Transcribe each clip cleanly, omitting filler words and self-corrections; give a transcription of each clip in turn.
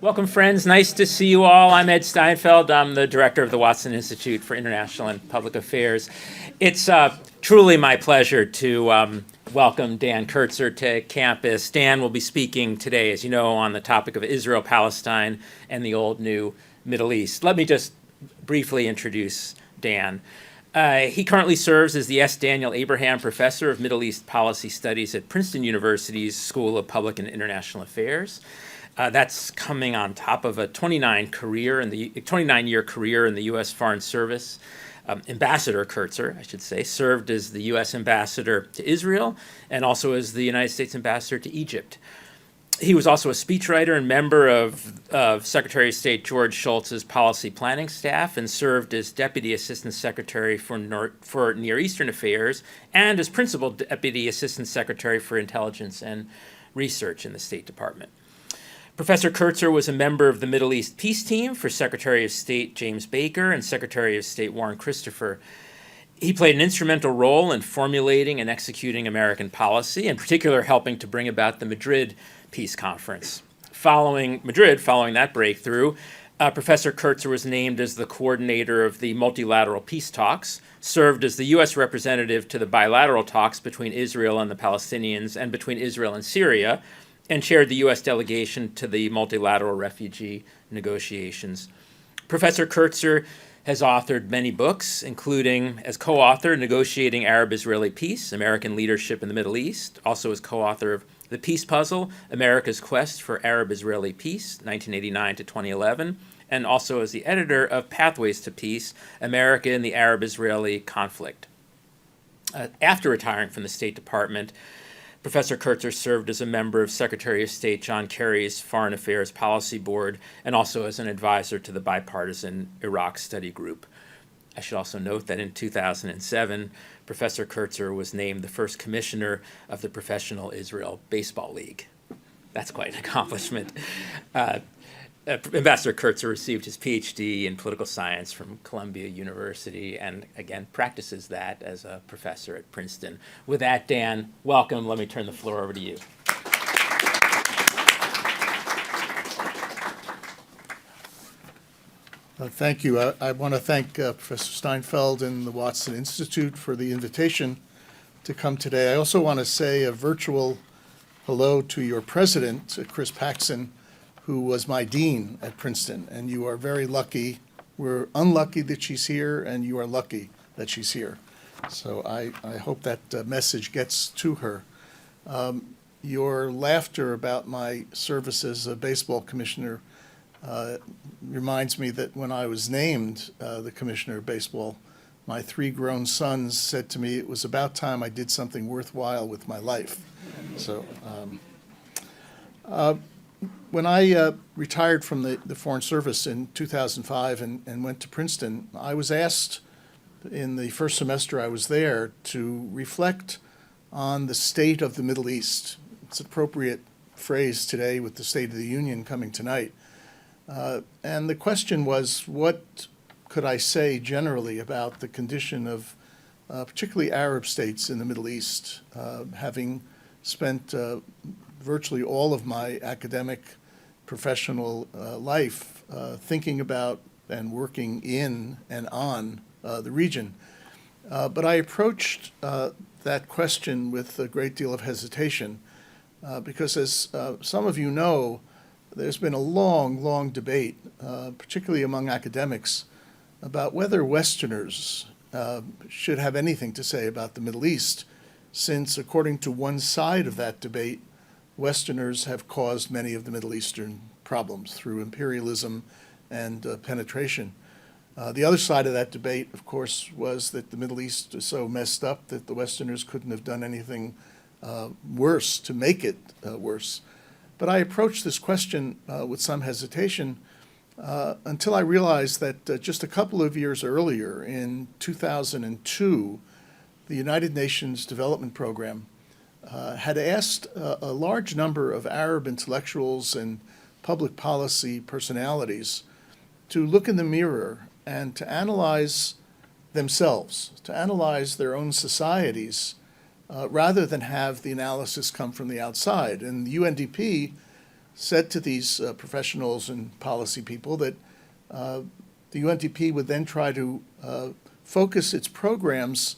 Welcome, friends. Nice to see you all. I'm Ed Steinfeld. I'm the director of the Watson Institute for International and Public Affairs. It's truly my pleasure to welcome Dan Kurtzer to campus. Dan will be speaking today, as you know, on the topic of Israel-Palestine and the old new Middle East. Let me just briefly introduce Dan. He currently serves as the S. Daniel Abraham Professor of Middle East Policy Studies at Princeton University's School of Public and International Affairs. That's coming on top of a 29-year career in the U.S. Foreign Service. Ambassador Kurtzer, I should say, served as the U.S. ambassador to Israel and also as the United States ambassador to Egypt. He was also a speechwriter and member of Secretary of State George Shultz's policy planning staff and served as Deputy Assistant Secretary for Near Eastern Affairs and as Principal Deputy Assistant Secretary for Intelligence and Research in the State Department. Professor Kurtzer was a member of the Middle East Peace Team for Secretary of State James Baker and Secretary of State Warren Christopher. He played an instrumental role in formulating and executing American policy, in particular helping to bring about the Madrid Peace Conference. Following that breakthrough, Professor Kurtzer was named as the coordinator of the multilateral peace talks, served as the U.S. representative to the bilateral talks between Israel and the Palestinians and between Israel and Syria, and chaired the U.S. delegation to the multilateral refugee negotiations. Professor Kurtzer has authored many books, including as co-author Negotiating Arab-Israeli Peace, American Leadership in the Middle East, also as co-author of The Peace Puzzle, America's Quest for Arab-Israeli Peace, 1989 to 2011, and also as the editor of Pathways to Peace, America in the Arab-Israeli Conflict. After retiring from the State Department, Professor Kurtzer served as a member of Secretary of State John Kerry's Foreign Affairs Policy Board and also as an advisor to the bipartisan Iraq Study Group. I should also note that in 2007, Professor Kurtzer was named the first commissioner of the Professional Israel Baseball League. That's quite an accomplishment. Ambassador Kurtzer received his PhD in political science from Columbia University and, again, practices that as a professor at Princeton. With that, Dan, welcome. Let me turn the floor over to you. Thank you. I want to thank Professor Steinfeld and the Watson Institute for the invitation to come today. I also want to say a virtual hello to your president, Chris Paxson, who was my dean at Princeton, and you are very lucky. We're unlucky that she's here, and you are lucky that she's here. So I hope that message gets to her. Your laughter about my service as a baseball commissioner reminds me that when I was named the commissioner of baseball, my 3 grown sons said to me it was about time I did something worthwhile with my life. So. When I retired from the Foreign Service in 2005 and went to Princeton, I was asked in the first semester I was there to reflect on the state of the Middle East. It's an appropriate phrase today with the State of the Union coming tonight. And the question was, what could I say generally about the condition of particularly Arab states in the Middle East, having spent virtually all of my academic professional life thinking about and working in and on the region. But I approached that question with a great deal of hesitation because, as some of you know, there's been a long debate, particularly among academics, about whether Westerners should have anything to say about the Middle East, since, according to one side of that debate, Westerners have caused many of the Middle Eastern problems through imperialism and penetration. The other side of that debate, of course, was that the Middle East is so messed up that the Westerners couldn't have done anything worse to make it worse. But I approached this question with some hesitation until I realized that just a couple of years earlier, in 2002, the United Nations Development Program had asked a large number of Arab intellectuals and public policy personalities to look in the mirror and to analyze themselves, to analyze their own societies, rather than have the analysis come from the outside. And the UNDP said to these professionals and policy people that the UNDP would then try to focus its programs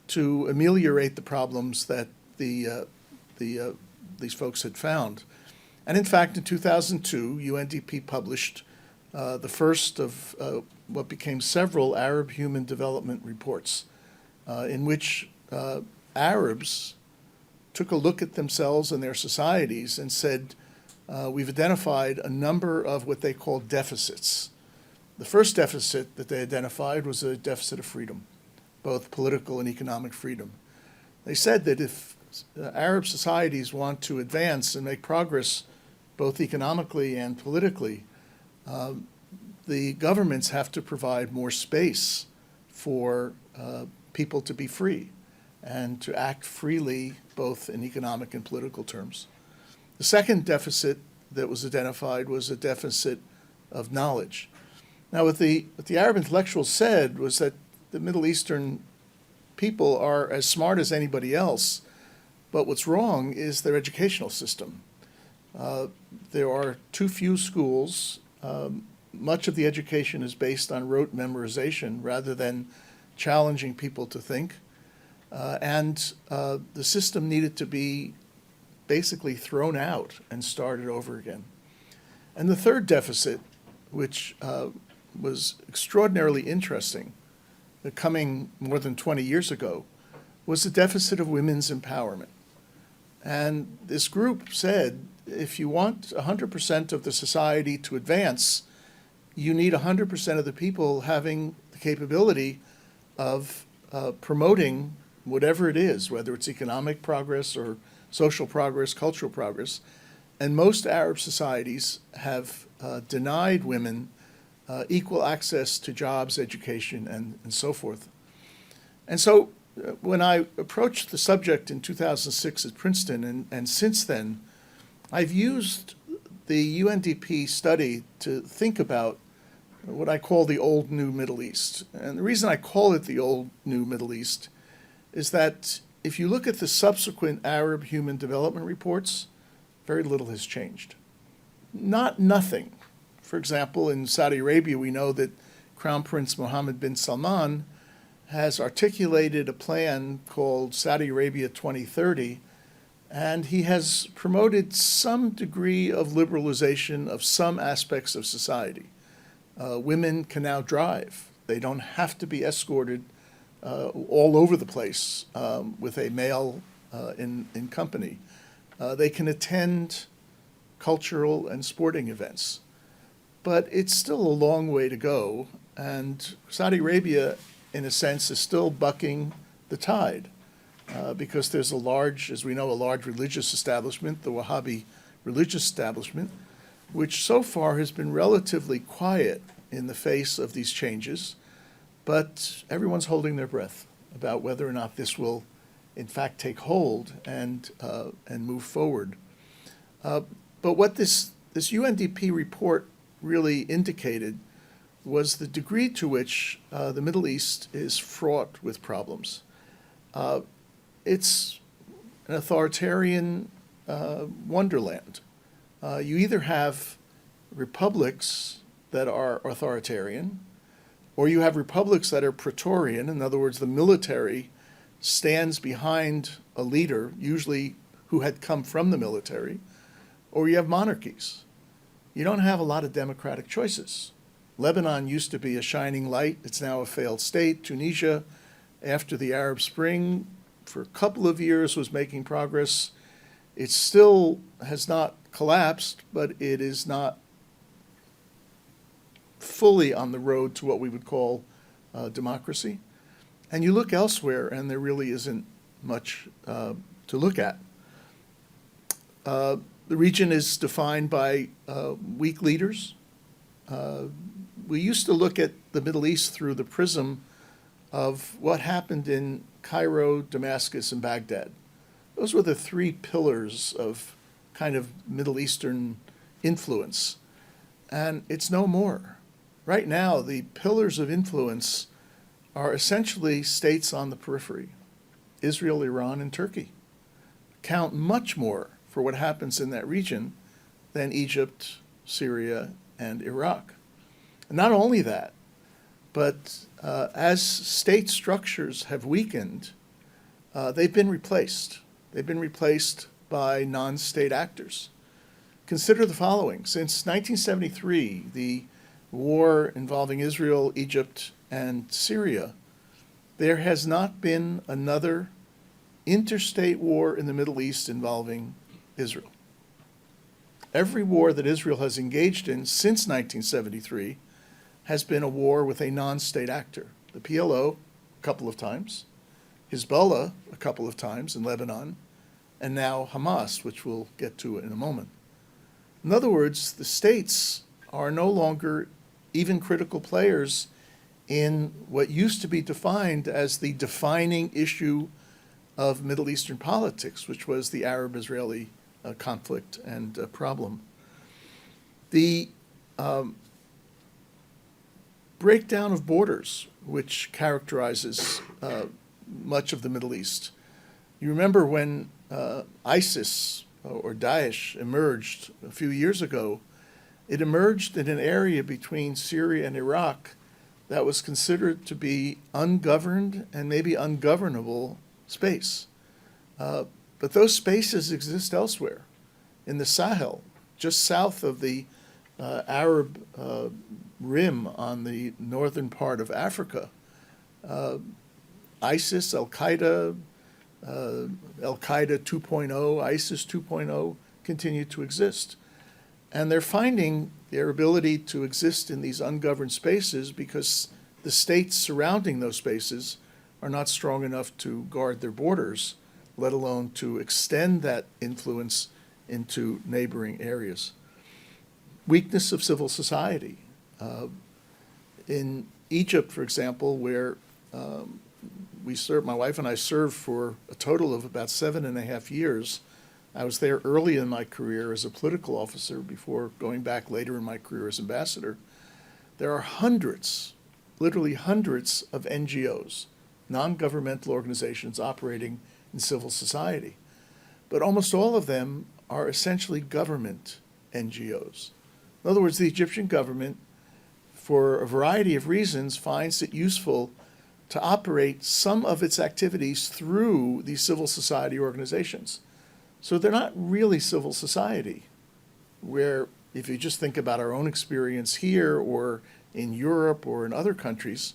to ameliorate the problems that these folks had found. And in fact, in 2002, UNDP published the first of what became several Arab Human Development Reports, in which Arabs took a look at themselves and their societies and said, we've identified a number of what they call deficits. The first deficit that they identified was a deficit of freedom, both political and economic freedom. They said that if Arab societies want to advance and make progress both economically and politically, the governments have to provide more space for people to be free and to act freely both in economic and political terms. The second deficit that was identified was a deficit of knowledge. Now, what the Arab intellectuals said was that the Middle Eastern people are as smart as anybody else, but what's wrong is their educational system. There are too few schools. Much of the education is based on rote memorization rather than challenging people to think. And the system needed to be basically thrown out and started over again. And the third deficit, which was extraordinarily interesting, coming more than 20 years ago, was the deficit of women's empowerment. And this group said, if you want 100% of the society to advance, you need 100% of the people having the capability of promoting whatever it is, whether it's economic progress or social progress, cultural progress. And most Arab societies have denied women equal access to jobs, education, and so forth. And so when I approached the subject in 2006 at Princeton, and since then, I've used the UNDP study to think about what I call the old new Middle East. And the reason I call it the old new Middle East is that if you look at the subsequent Arab Human Development Reports, very little has changed. Not nothing. For example, in Saudi Arabia, we know that Crown Prince Mohammed bin Salman has articulated a plan called Saudi Arabia 2030, and he has promoted some degree of liberalization of some aspects of society. Women can now drive. They don't have to be escorted all over the place with a male in company. They can attend cultural and sporting events. But it's still a long way to go, and Saudi Arabia, in a sense, is still bucking the tide because there's a large, as we know, a large religious establishment, the Wahhabi religious establishment, which so far has been relatively quiet in the face of these changes, but everyone's holding their breath about whether or not this will, in fact, take hold and move forward. But what this UNDP report really indicated was the degree to which the Middle East is fraught with problems. It's an authoritarian wonderland. You either have republics that are authoritarian, or you have republics that are Praetorian. In other words, the military stands behind a leader, usually who had come from the military, or you have monarchies. You don't have a lot of democratic choices. Lebanon used to be a shining light. It's now a failed state. Tunisia, after the Arab Spring, for a couple of years was making progress. It still has not collapsed, but it is not fully on the road to what we would call democracy. And you look elsewhere, and there really isn't much to look at. The region is defined by weak leaders. We used to look at the Middle East through the prism of what happened in Cairo, Damascus, and Baghdad. Those were the three pillars of kind of Middle Eastern influence. And it's no more. Right now, the pillars of influence are essentially states on the periphery. Israel, Iran, and Turkey count much more for what happens in that region than Egypt, Syria, and Iraq. And not only that, but as state structures have weakened, they've been replaced. They've been replaced by non-state actors. Consider the following. Since 1973, the war involving Israel, Egypt, and Syria, there has not been another interstate war in the Middle East involving Israel. Every war that Israel has engaged in since 1973 has been a war with a non-state actor. The PLO a couple of times, Hezbollah a couple of times in Lebanon, and now Hamas, which we'll get to in a moment. In other words, the states are no longer even critical players in what used to be defined as the defining issue of Middle Eastern politics, which was the Arab-Israeli conflict and problem. The breakdown of borders, which characterizes much of the Middle East. You remember when ISIS or Daesh emerged a few years ago, it emerged in an area between Syria and Iraq that was considered to be ungoverned and maybe ungovernable space. But those spaces exist elsewhere, in the Sahel, just south of the Arab rim on the northern part of Africa. ISIS, Al-Qaeda 2.0, ISIS 2.0 continue to exist. And they're finding their ability to exist in these ungoverned spaces because the states surrounding those spaces are not strong enough to guard their borders, let alone to extend that influence into neighboring areas. Weakness of civil society. In Egypt, for example, where my wife and I served for a total of about 7.5 years. I was there early in my career as a political officer before going back later in my career as ambassador. There are hundreds, literally hundreds of NGOs, non-governmental organizations operating in civil society. But almost all of them are essentially government NGOs. In other words, the Egyptian government, for a variety of reasons, finds it useful to operate some of its activities through these civil society organizations. So they're not really civil society, where if you just think about our own experience here or in Europe or in other countries,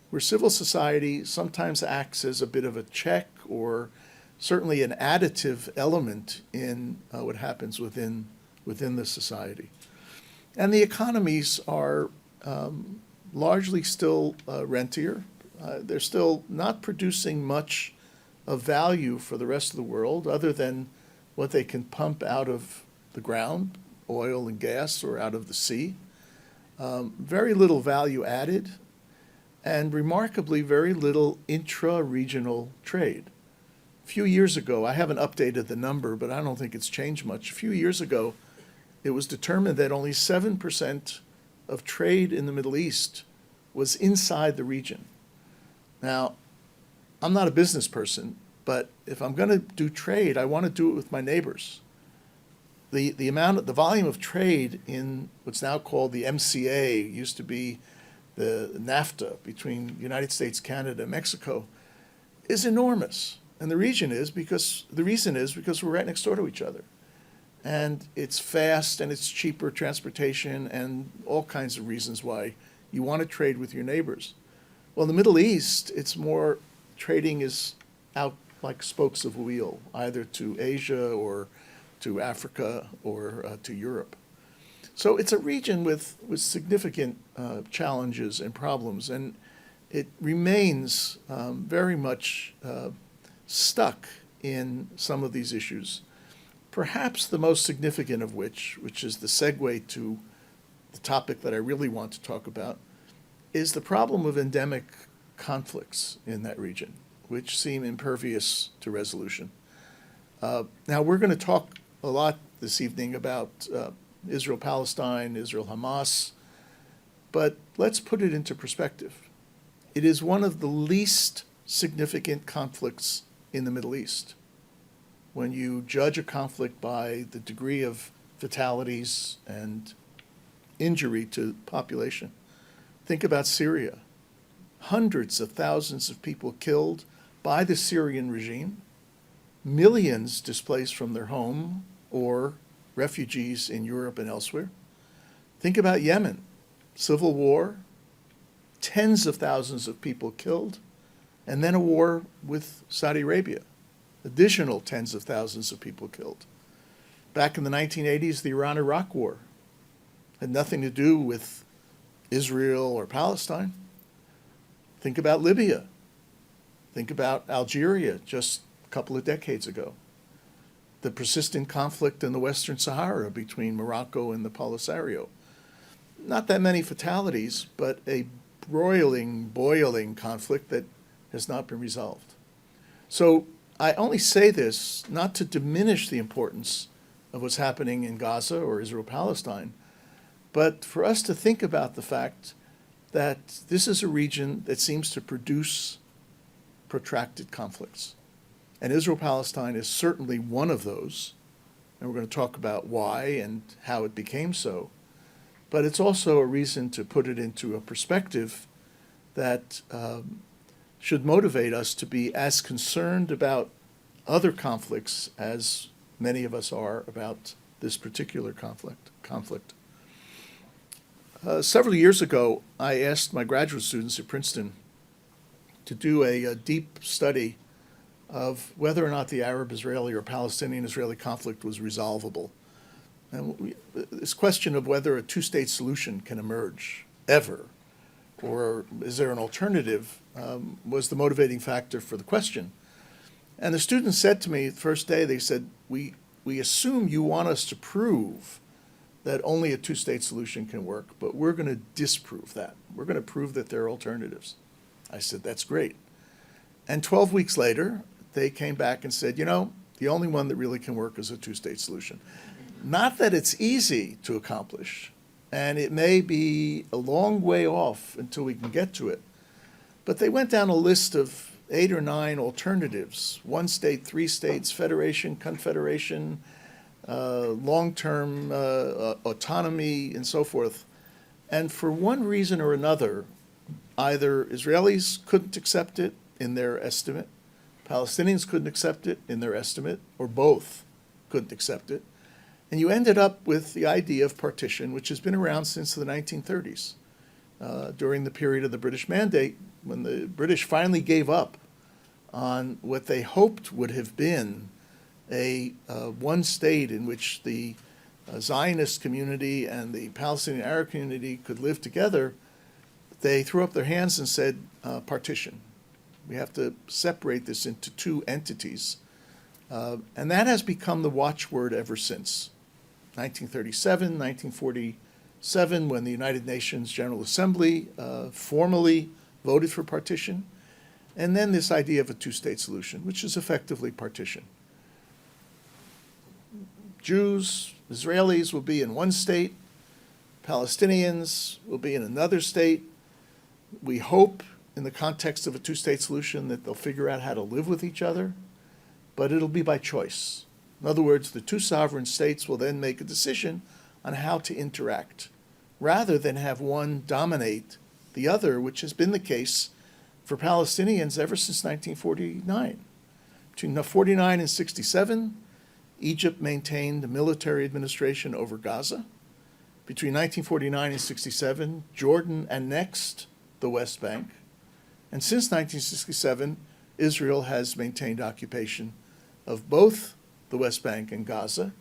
where civil society sometimes acts as a bit of a check or certainly an additive element in what happens within the society. And the economies are largely still rentier. They're still not producing much of value for the rest of the world other than what they can pump out of the ground, oil and gas, or out of the sea. Very little value added, and remarkably very little intra-regional trade. A few years ago, I haven't updated the number, but I don't think it's changed much. A few years ago, it was determined that only 7% of trade in the Middle East was inside the region. Now, I'm not a business person, but if I'm going to do trade, I want to do it with my neighbors. The volume of trade in what's now called the MCA, used to be the NAFTA between United States, Canada, and Mexico, is enormous. And the reason is because we're right next door to each other. And it's fast and it's cheaper transportation and all kinds of reasons why you want to trade with your neighbors. Well, in the Middle East, it's more trading is out like spokes of a wheel, either to Asia or to Africa or to Europe. So it's a region with significant challenges and problems, and it remains very much stuck in some of these issues. Perhaps the most significant of which is the segue to the topic that I really want to talk about, is the problem of endemic conflicts in that region, which seem impervious to resolution. Now, we're going to talk a lot this evening about Israel-Palestine, Israel-Hamas, but let's put it into perspective. It is one of the least significant conflicts in the Middle East. When you judge a conflict by the degree of fatalities and injury to population. Think about Syria. Hundreds of thousands of people killed by the Syrian regime, millions displaced from their home or refugees in Europe and elsewhere. Think about Yemen, civil war, tens of thousands of people killed, and then a war with Saudi Arabia, additional tens of thousands of people killed. Back in the 1980s, the Iran-Iraq war had nothing to do with Israel or Palestine. Think about Libya. Think about Algeria just a couple of decades ago. The persistent conflict in the Western Sahara between Morocco and the Polisario. Not that many fatalities, but a boiling conflict that has not been resolved. So I only say this not to diminish the importance of what's happening in Gaza or Israel-Palestine, but for us to think about the fact that this is a region that seems to produce protracted conflicts. And Israel-Palestine is certainly one of those, and we're going to talk about why and how it became so. But it's also a reason to put it into a perspective that should motivate us to be as concerned about other conflicts as many of us are about this particular conflict. Several years ago, I asked my graduate students at Princeton to do a deep study of whether or not the Arab-Israeli or Palestinian-Israeli conflict was resolvable. And this question of whether a two-state solution can emerge ever, or is there an alternative, was the motivating factor for the question. And the students said to me the first day, they said, we assume you want us to prove that only a two-state solution can work, but we're going to disprove that. We're going to prove that there are alternatives. I said, that's great. And 12 weeks later, they came back and said, the only one that really can work is a two-state solution. Not that it's easy to accomplish, and it may be a long way off until we can get to it, but they went down a list of 8 or 9 alternatives: 1 state, 3 states, federation, confederation, long-term autonomy, and so forth. And for one reason or another, either Israelis couldn't accept it in their estimate, Palestinians couldn't accept it in their estimate, or both couldn't accept it. And you ended up with the idea of partition, which has been around since the 1930s, during the period of the British Mandate, when the British finally gave up on what they hoped would have been a one state in which the Zionist community and the Palestinian Arab community could live together. They threw up their hands and said, partition. We have to separate this into 2 entities. And that has become the watchword ever since. 1937, 1947, when the United Nations General Assembly formally voted for partition. And then this idea of a 2-state solution, which is effectively partition. Jews, Israelis will be in one state. Palestinians will be in another state. We hope, in the context of a 2-state solution, that they'll figure out how to live with each other, but it'll be by choice. In other words, the 2 sovereign states will then make a decision on how to interact, rather than have one dominate the other, which has been the case for Palestinians ever since 1949. Between 1949 and 1967, Egypt maintained a military administration over Gaza. Between 1949 and 1967, Jordan annexed the West Bank. And since 1967, Israel has maintained occupation of both the West Bank and Gaza,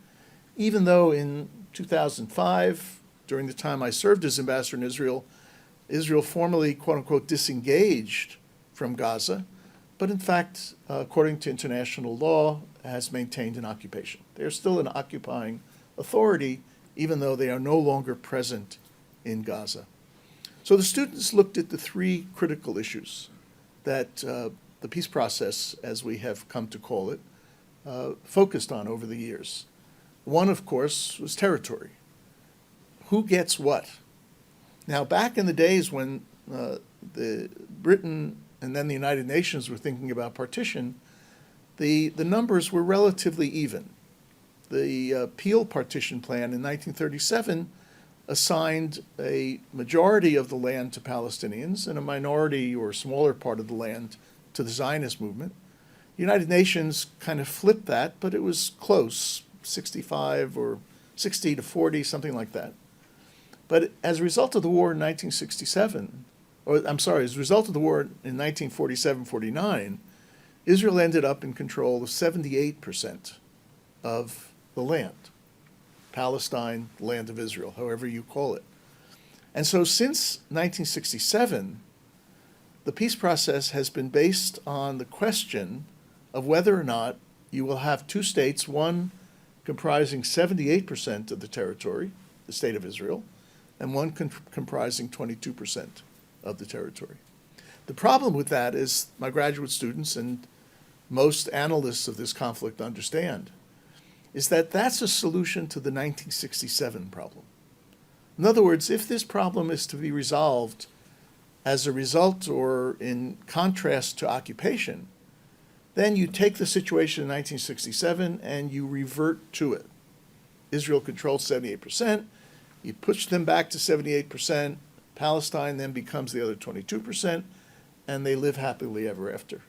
even though in 2005, during the time I served as ambassador in Israel, Israel formally, quote-unquote, disengaged from Gaza, but in fact, according to international law, has maintained an occupation. They're still an occupying authority, even though they are no longer present in Gaza. So the students looked at the 3 critical issues that the peace process, as we have come to call it, focused on over the years. One, of course, was territory. Who gets what? Now, back in the days when the Britain and then the United Nations were thinking about partition, the numbers were relatively even. the Peel partition plan in 1937 assigned a majority of the land to Palestinians and a minority or smaller part of the land to the Zionist movement. The United Nations kind of flipped that, but it was close, 65 or 60 to 40, something like that. But as a result of the war in 1967, as a result of the war in 1947-49, Israel ended up in control of 78% of the land. Palestine, land of Israel, however you call it. And so since 1967, the peace process has been based on the question of whether or not you will have two states, one comprising 78% of the territory, the state of Israel, and one comprising 22% of the territory. The problem with that is my graduate students and most analysts of this conflict understand is that that's a solution to the 1967 problem. In other words, if this problem is to be resolved as a result or in contrast to occupation, then you take the situation in 1967 and you revert to it. Israel controls 78%, you push them back to 78%, Palestine then becomes the other 22%, and they live happily ever after.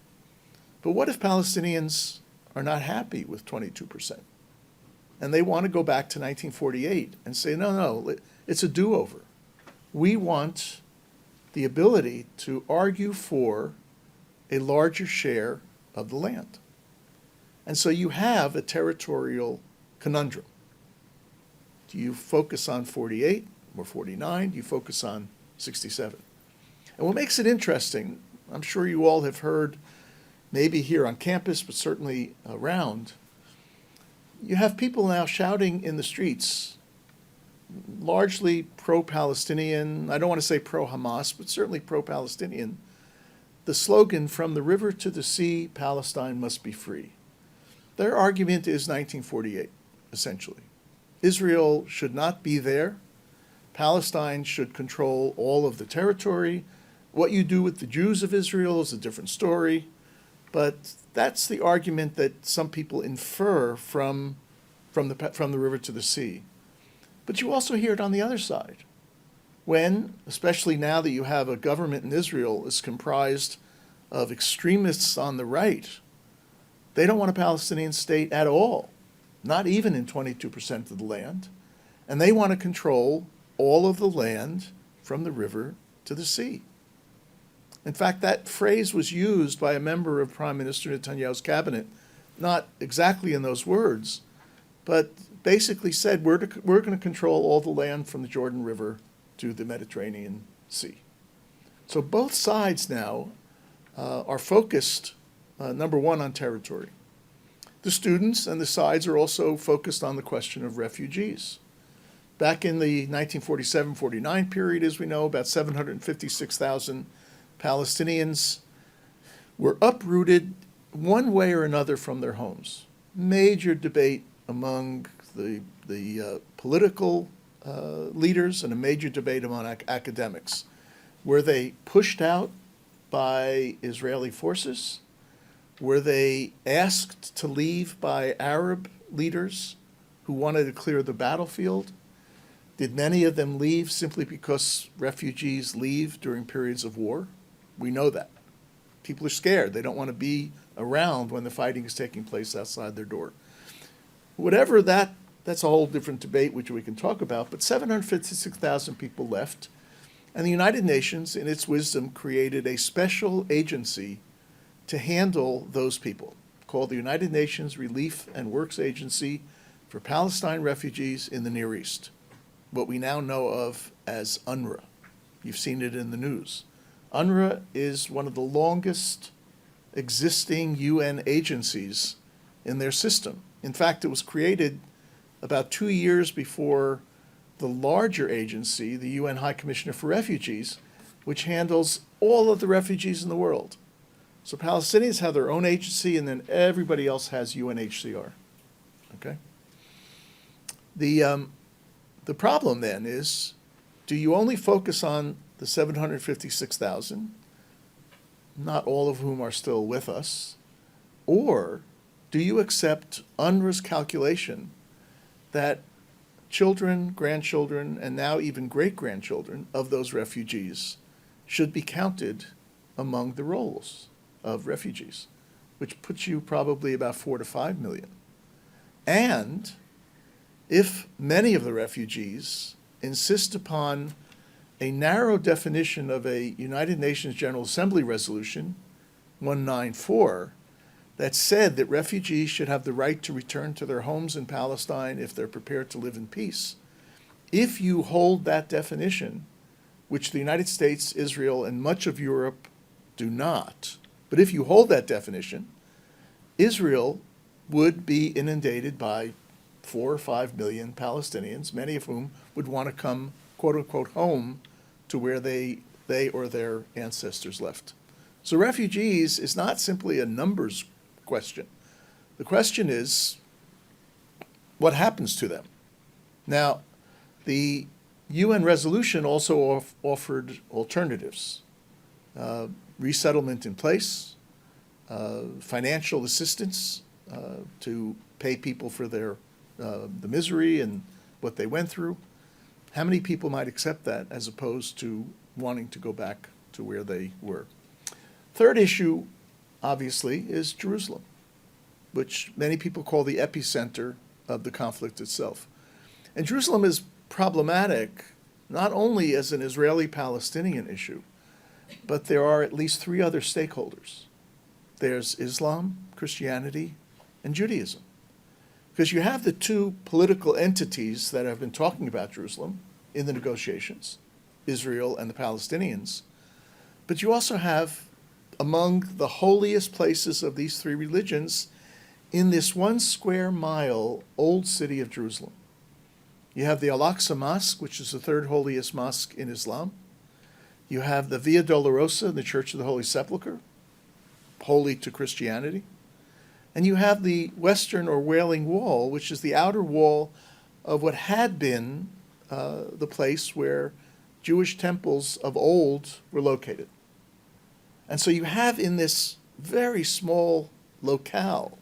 But what if Palestinians are not happy with 22%? And they want to go back to 1948 and say, no, it's a do-over. We want the ability to argue for a larger share of the land. And so you have a territorial conundrum. Do you focus on 48 or 49? Do you focus on 67? And what makes it interesting, I'm sure you all have heard, maybe here on campus, but certainly around, you have people now shouting in the streets, largely pro-Palestinian, I don't want to say pro-Hamas, but certainly pro-Palestinian, the slogan, "From the river to the sea, Palestine must be free." Their argument is 1948, essentially. Israel should not be there. Palestine should control all of the territory. What you do with the Jews of Israel is a different story. But that's the argument that some people infer from the river to the sea. But you also hear it on the other side. When, especially now that you have a government in Israel is comprised of extremists on the right, they don't want a Palestinian state at all, not even in 22% of the land. And they want to control all of the land from the river to the sea. In fact, that phrase was used by a member of Prime Minister Netanyahu's cabinet, not exactly in those words, but basically said, we're going to control all the land from the Jordan River to the Mediterranean Sea. So both sides now are focused, number one, on territory. The students and the sides are also focused on the question of refugees. Back in the 1947-49 period, as we know, about 756,000 Palestinians were uprooted one way or another from their homes. Major debate among the political leaders and a major debate among academics. Were they pushed out by Israeli forces? Were they asked to leave by Arab leaders who wanted to clear the battlefield? Did many of them leave simply because refugees leave during periods of war? We know that. People are scared. They don't want to be around when the fighting is taking place outside their door. Whatever that's a whole different debate which we can talk about, but 756,000 people left, and the United Nations, in its wisdom, created a special agency to handle those people, called the United Nations Relief and Works Agency for Palestine Refugees in the Near East, what we now know of as UNRWA. You've seen it in the news. UNRWA is one of the longest existing UN agencies in their system. In fact, it was created about 2 years before the larger agency, the UN High Commissioner for Refugees, which handles all of the refugees in the world. So Palestinians have their own agency, and then everybody else has UNHCR. Okay? The problem then is, do you only focus on the 756,000, not all of whom are still with us, or do you accept UNRWA's calculation that children, grandchildren, and now even great-grandchildren of those refugees should be counted among the rolls of refugees, which puts you probably about 4 to 5 million. And if many of the refugees insist upon a narrow definition of a United Nations General Assembly resolution, 194, that said that refugees should have the right to return to their homes in Palestine if they're prepared to live in peace. If you hold that definition, which the United States, Israel, and much of Europe do not, but if you hold that definition, Israel would be inundated by 4 or 5 million Palestinians, many of whom would want to come, quote unquote, home to where they or their ancestors left. So refugees is not simply a numbers question. The question is, what happens to them? Now, the UN resolution also offered alternatives. Resettlement in place, financial assistance to pay people for their the misery and what they went through. How many people might accept that as opposed to wanting to go back to where they were? Third issue, obviously, is Jerusalem, which many people call the epicenter of the conflict itself. And Jerusalem is problematic not only as an Israeli-Palestinian issue, but there are at least 3 other stakeholders. There's Islam, Christianity, and Judaism. Because you have the 2 political entities that have been talking about Jerusalem in the negotiations, Israel and the Palestinians, but you also have among the holiest places of these 3 religions in this 1 square mile old city of Jerusalem. You have the Al-Aqsa Mosque, which is the 3rd holiest mosque in Islam. You have the Via Dolorosa, the Church of the Holy Sepulchre, holy to Christianity. And you have the Western or Wailing Wall, which is the outer wall of what had been the place where Jewish temples of old were located. And so you have in this very small locale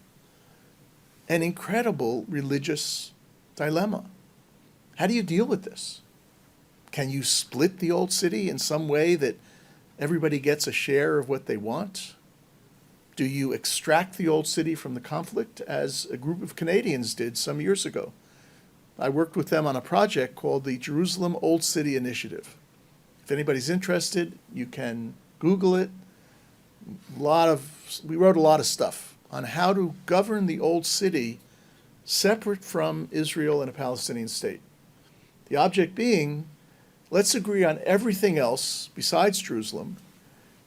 an incredible religious dilemma. How do you deal with this? Can you split the old city in some way that everybody gets a share of what they want? Do you extract the old city from the conflict, as a group of Canadians did some years ago? I worked with them on a project called the Jerusalem Old City Initiative. If anybody's interested, you can Google it. We wrote a lot of stuff on how to govern the old city separate from Israel and a Palestinian state. The object being, let's agree on everything else besides Jerusalem,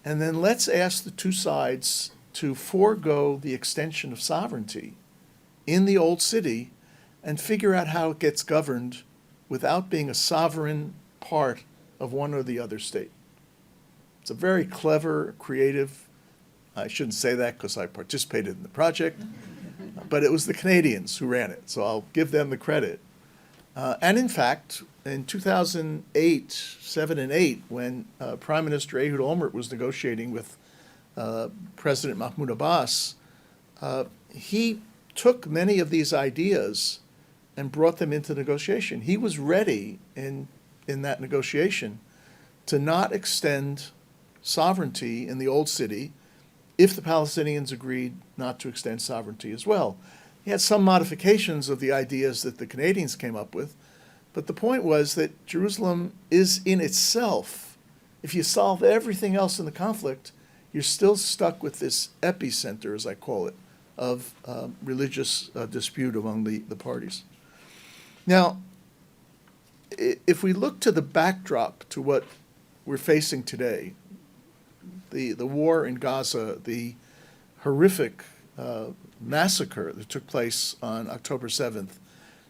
and then let's ask the 2 sides to forego the extension of sovereignty in the old city and figure out how it gets governed without being a sovereign part of one or the other state. It's a very clever, creative, I shouldn't say that because I participated in the project, but it was the Canadians who ran it, so I'll give them the credit. And in fact, in 2008, 7 and 8, when Prime Minister Ehud Olmert was negotiating with President Mahmoud Abbas, he took many of these ideas and brought them into negotiation. He was ready in that negotiation to not extend sovereignty in the old city if the Palestinians agreed not to extend sovereignty as well. He had some modifications of the ideas that the Canadians came up with, but the point was that Jerusalem is in itself, if you solve everything else in the conflict, you're still stuck with this epicenter, as I call it, of religious dispute among the parties. Now, if we look to the backdrop to what we're facing today, the war in Gaza, the horrific massacre that took place on October 7th,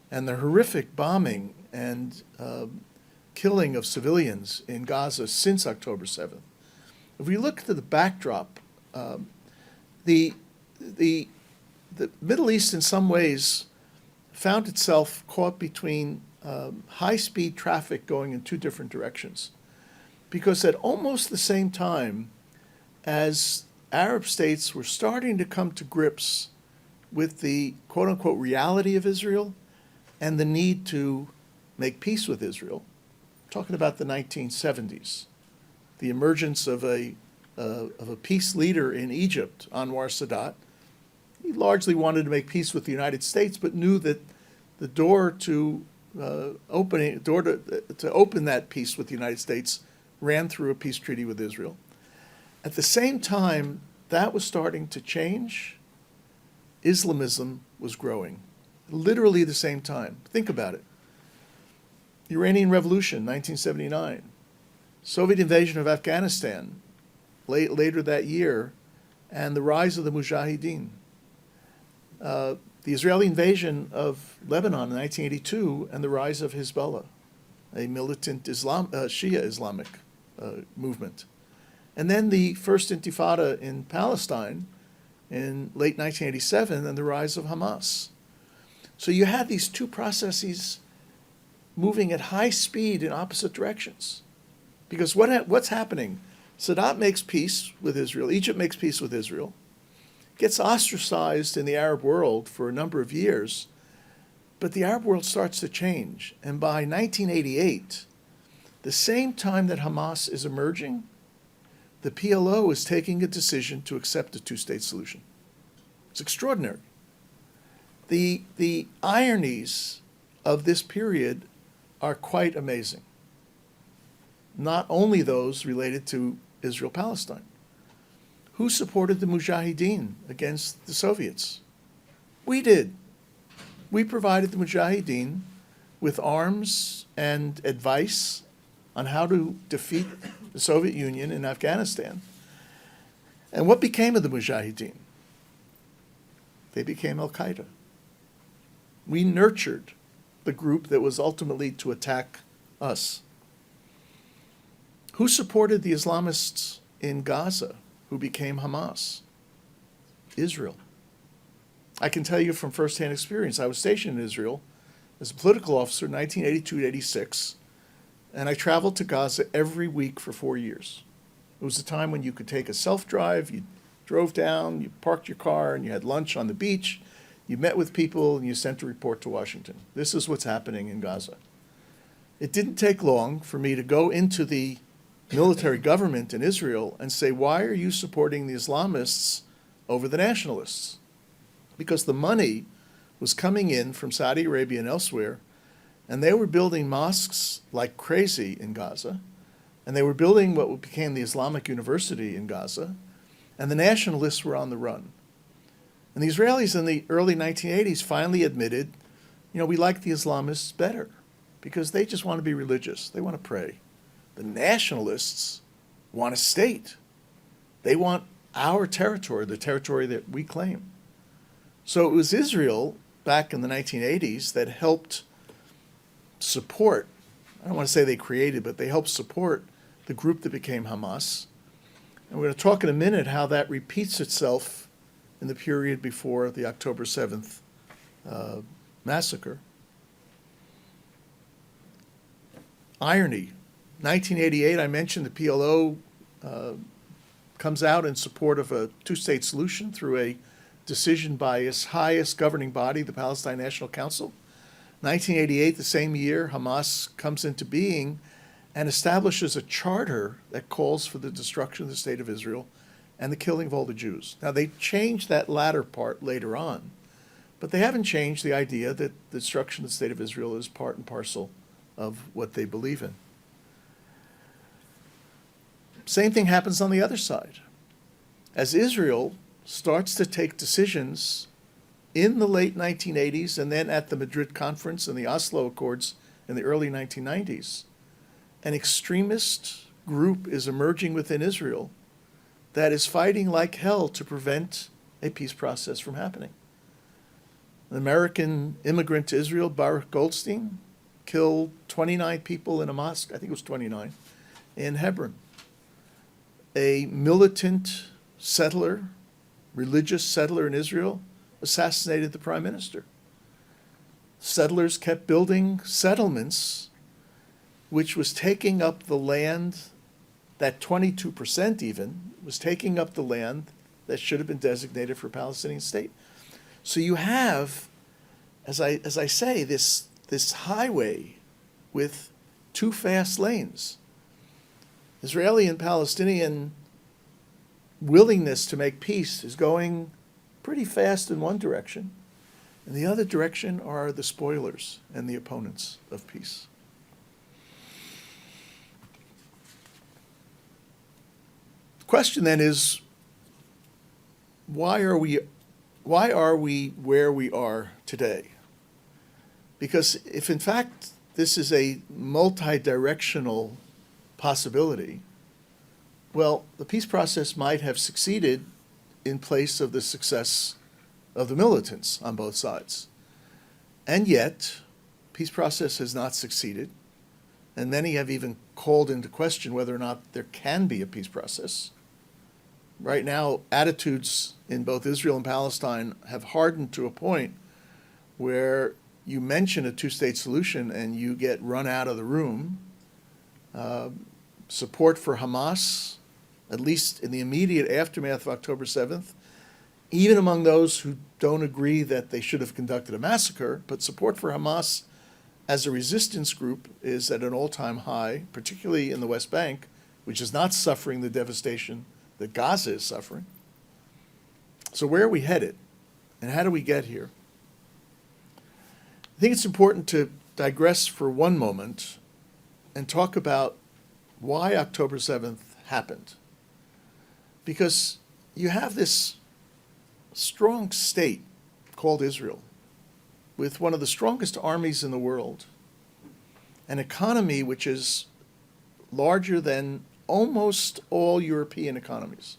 and the horrific bombing and killing of civilians in Gaza since October 7th. If we look to the backdrop, the Middle East in some ways found itself caught between high-speed traffic going in 2 different directions. Because at almost the same time as Arab states were starting to come to grips with the quote-unquote reality of Israel and the need to make peace with Israel. I'm talking about the 1970s, the emergence of a peace leader in Egypt, Anwar Sadat. He largely wanted to make peace with the United States, but knew that the door to open that peace with the United States ran through a peace treaty with Israel. At the same time that was starting to change, Islamism was growing. Literally the same time. Think about it. Iranian Revolution, 1979. Soviet invasion of Afghanistan later that year, and the rise of the Mujahideen. The Israeli invasion of Lebanon in 1982 and the rise of Hezbollah, a militant Shia Islamic movement. And then the first intifada in Palestine in late 1987 and the rise of Hamas. So you had these two processes moving at high speed in opposite directions. Because what's happening? Sadat makes peace with Israel. Egypt makes peace with Israel. Gets ostracized in the Arab world for a number of years. But the Arab world starts to change. And by 1988, the same time that Hamas is emerging, the PLO is taking a decision to accept a two-state solution. It's extraordinary. The ironies of this period are quite amazing. Not only those related to Israel-Palestine. Who supported the Mujahideen against the Soviets? We did. We provided the Mujahideen with arms and advice on how to defeat the Soviet Union in Afghanistan. And what became of the Mujahideen? They became Al-Qaeda. We nurtured the group that was ultimately to attack us. Who supported the Islamists in Gaza who became Hamas? Israel. I can tell you from firsthand experience, I was stationed in Israel as a political officer in 1982 to 86, and I traveled to Gaza every week for 4 years. It was a time when you could take a self-drive, you drove down, you parked your car, and you had lunch on the beach, you met with people, and you sent a report to Washington. This is what's happening in Gaza. It didn't take long for me to go into the military government in Israel and say, why are you supporting the Islamists over the nationalists? Because the money was coming in from Saudi Arabia and elsewhere, and they were building mosques like crazy in Gaza, and they were building what became the Islamic University in Gaza, and the nationalists were on the run. And the Israelis in the early 1980s finally admitted, we like the Islamists better because they just want to be religious. They want to pray. The nationalists want a state. They want our territory, the territory that we claim. So it was Israel back in the 1980s that helped support, I don't want to say they created, but they helped support the group that became Hamas. And we're going to talk in a minute how that repeats itself in the period before the October 7th massacre. Irony. 1988, I mentioned the PLO comes out in support of a two-state solution through a decision by its highest governing body, the Palestine National Council. 1988, the same year, Hamas comes into being and establishes a charter that calls for the destruction of the state of Israel and the killing of all the Jews. Now, they changed that latter part later on, but they haven't changed the idea that the destruction of the state of Israel is part and parcel of what they believe in. Same thing happens on the other side. As Israel starts to take decisions in the late 1980s and then at the Madrid Conference and the Oslo Accords in the early 1990s, an extremist group is emerging within Israel that is fighting like hell to prevent a peace process from happening. An American immigrant to Israel, Baruch Goldstein, killed 29 people in a mosque, I think it was 29, in Hebron. A militant settler, religious settler in Israel, assassinated the prime minister. Settlers kept building settlements, which was taking up the land, that 22% even, was taking up the land that should have been designated for a Palestinian state. So you have, as I say, this this highway with two fast lanes. Israeli and Palestinian willingness to make peace is going pretty fast in one direction, and the other direction are the spoilers and the opponents of peace. The question then is, why are we where we are today? Because if in fact this is a multi-directional possibility, well, the peace process might have succeeded in place of the success of the militants on both sides. And yet, peace process has not succeeded, and many have even called into question whether or not there can be a peace process. Right now, attitudes in both Israel and Palestine have hardened to a point where you mention a two-state solution and you get run out of the room. Support for Hamas, at least in the immediate aftermath of October 7th, even among those who don't agree that they should have conducted a massacre, but support for Hamas as a resistance group is at an all-time high, particularly in the West Bank, which is not suffering the devastation that Gaza is suffering. So where are we headed, and how do we get here? I think it's important to digress for one moment and talk about why October 7th happened. Because you have this strong state called Israel, with one of the strongest armies in the world, an economy which is larger than almost all European economies.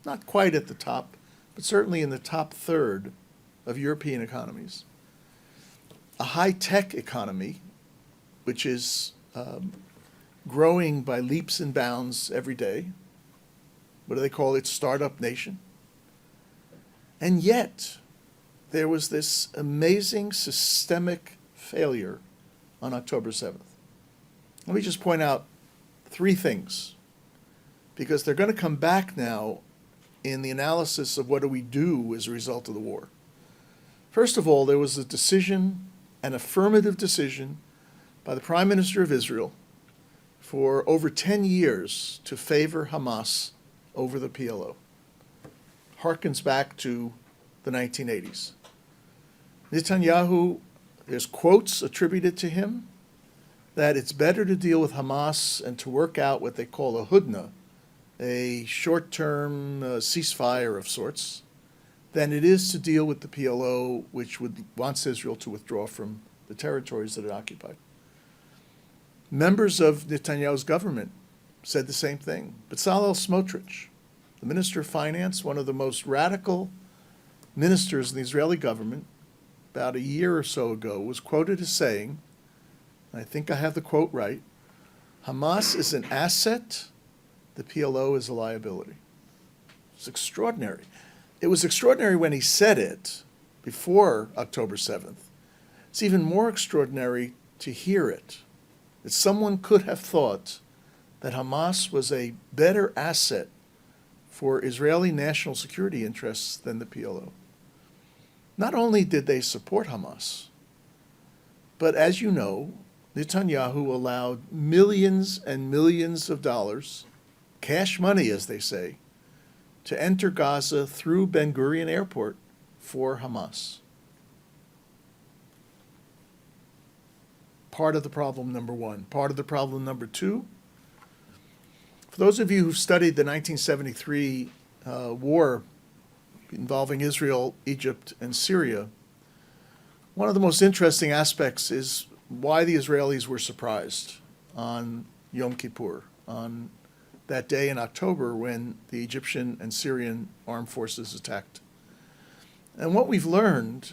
Not quite at the top, but certainly in the top third of European economies. A high-tech economy, which is growing by leaps and bounds every day. What do they call it? Startup nation. And yet, there was this amazing systemic failure on October 7th. Let me just point out three things, because they're going to come back now in the analysis of what do we do as a result of the war. First of all, there was a decision, an affirmative decision, by the Prime Minister of Israel for over 10 years to favor Hamas over the PLO. Harkens back to the 1980s. Netanyahu, there's quotes attributed to him that it's better to deal with Hamas and to work out what they call a hudna, a short-term ceasefire of sorts, than it is to deal with the PLO, which wants Israel to withdraw from the territories that it occupied. Members of Netanyahu's government said the same thing. Bezalel Smotrich, the Minister of Finance, one of the most radical ministers in the Israeli government, about a year or so ago, was quoted as saying, and I think I have the quote right, Hamas is an asset, the PLO is a liability. It's extraordinary. It was extraordinary when he said it before October 7th. It's even more extraordinary to hear it, that someone could have thought that Hamas was a better asset for Israeli national security interests than the PLO. Not only did they support Hamas, but as you know, Netanyahu allowed millions and millions of dollars, cash money as they say, to enter Gaza through Ben Gurion Airport for Hamas. Part of the problem, number one. Part of the problem, number two, for those of you who've studied the 1973 war involving Israel, Egypt, and Syria, one of the most interesting aspects is why the Israelis were surprised on Yom Kippur, on that day in October when the Egyptian and Syrian armed forces attacked. And what we've learned,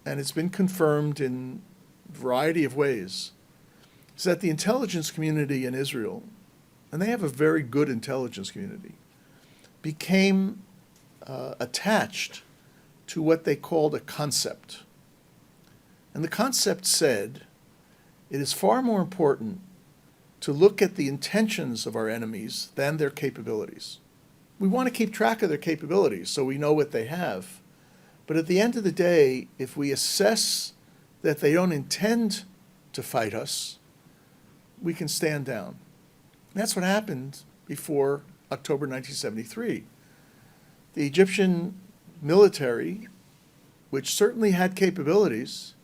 and it's been confirmed in a variety of ways, is that the intelligence community in Israel, and they have a very good intelligence community, became attached to what they called a concept. And the concept said, it is far more important to look at the intentions of our enemies than their capabilities. We want to keep track of their capabilities so we know what they have. But at the end of the day, if we assess that they don't intend to fight us, we can stand down. And that's what happened before October 1973. The Egyptian military, which certainly had capabilities,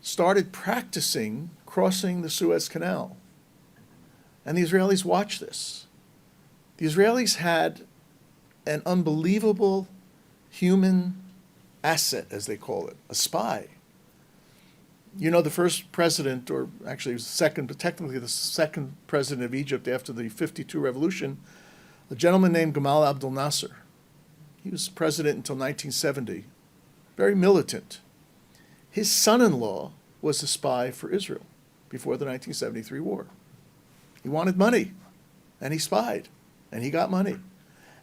started practicing crossing the Suez Canal. And the Israelis watched this. The Israelis had an unbelievable human asset, as they call it, a spy. You know, the first president, or actually the second, but technically the second president of Egypt after the 52 revolution, a gentleman named Gamal Abdel Nasser. He was president until 1970, very militant. His son-in-law was a spy for Israel before the 1973 war. He wanted money, and he spied, and he got money.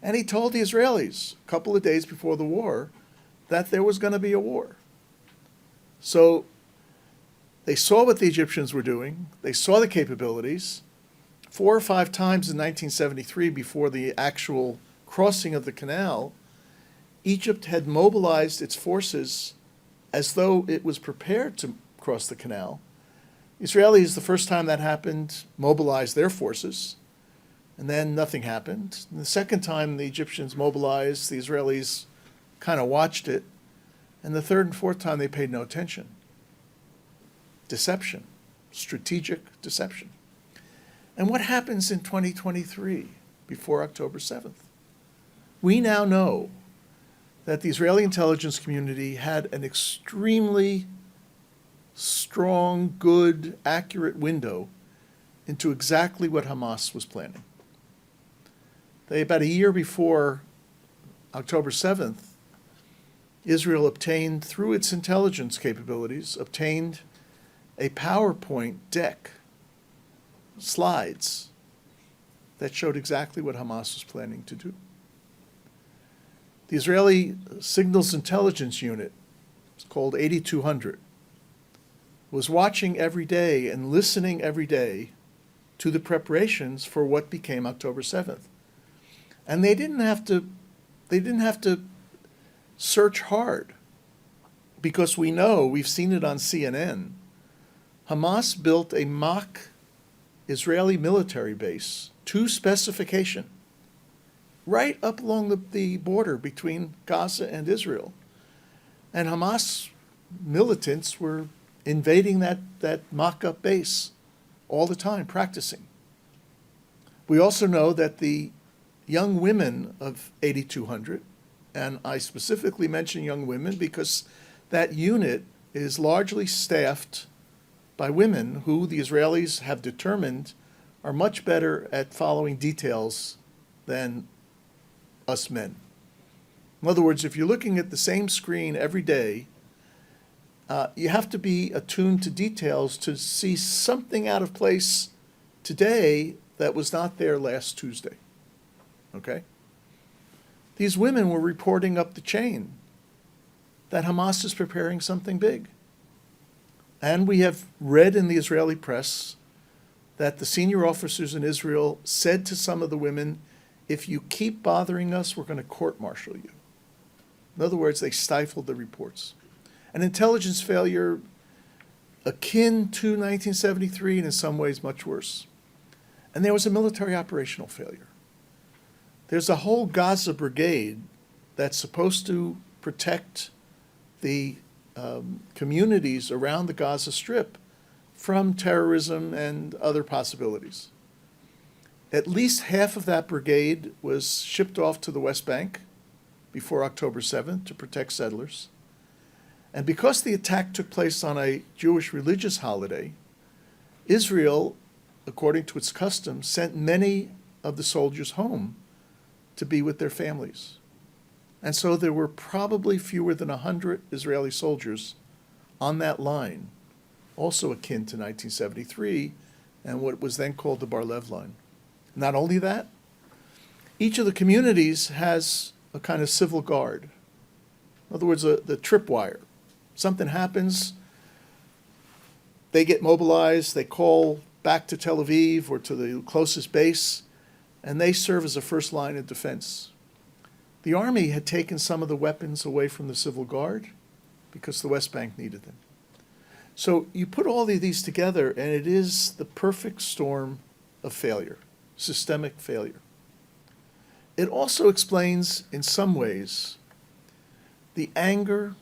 And he told the Israelis a couple of days before the war that there was going to be a war. So they saw what the Egyptians were doing. They saw the capabilities. 4 or 5 times in 1973, before the actual crossing of the canal, Egypt had mobilized its forces as though it was prepared to cross the canal. Israelis, the first time that happened, mobilized their forces, and then nothing happened. And the second time the Egyptians mobilized, the Israelis kind of watched it. And the third and fourth time they paid no attention. Deception, strategic deception. And what happens in 2023, before October 7th? We now know that the Israeli intelligence community had an extremely strong, good, accurate window into exactly what Hamas was planning. They, about a year before October 7th, Israel obtained, through its intelligence capabilities, obtained a PowerPoint deck, slides, that showed exactly what Hamas was planning to do. The Israeli Signals Intelligence Unit, it's called 8200, was watching every day and listening every day to the preparations for what became October 7th. And they didn't have to search hard, because we know, we've seen it on CNN, Hamas built a mock Israeli military base to specification right up along the border between Gaza and Israel. And Hamas militants were invading that mock-up base all the time, practicing. We also know that the young women of 8200, and I specifically mention young women because that unit is largely staffed by women who the Israelis have determined are much better at following details than us men. In other words, if you're looking at the same screen every day, you have to be attuned to details to see something out of place today that was not there last Tuesday. Okay? These women were reporting up the chain that Hamas is preparing something big. And we have read in the Israeli press that the senior officers in Israel said to some of the women, if you keep bothering us, we're going to court-martial you. In other words, they stifled the reports. An intelligence failure akin to 1973 and in some ways much worse. And there was a military operational failure. There's a whole Gaza brigade that's supposed to protect the communities around the Gaza Strip from terrorism and other possibilities. At least half of that brigade was shipped off to the West Bank before October 7th to protect settlers. And because the attack took place on a Jewish religious holiday, Israel, according to its custom, sent many of the soldiers home to be with their families. And so there were probably fewer than 100 Israeli soldiers on that line, also akin to 1973 and what was then called the Bar-Lev line. Not only that, each of the communities has a kind of civil guard. In other words, the tripwire. Something happens, they get mobilized, they call back to Tel Aviv or to the closest base, and they serve as a first line of defense. The army had taken some of the weapons away from the civil guard because the West Bank needed them. So you put all of these together, and it is the perfect storm of failure, systemic failure. It also explains, in some ways, the anger,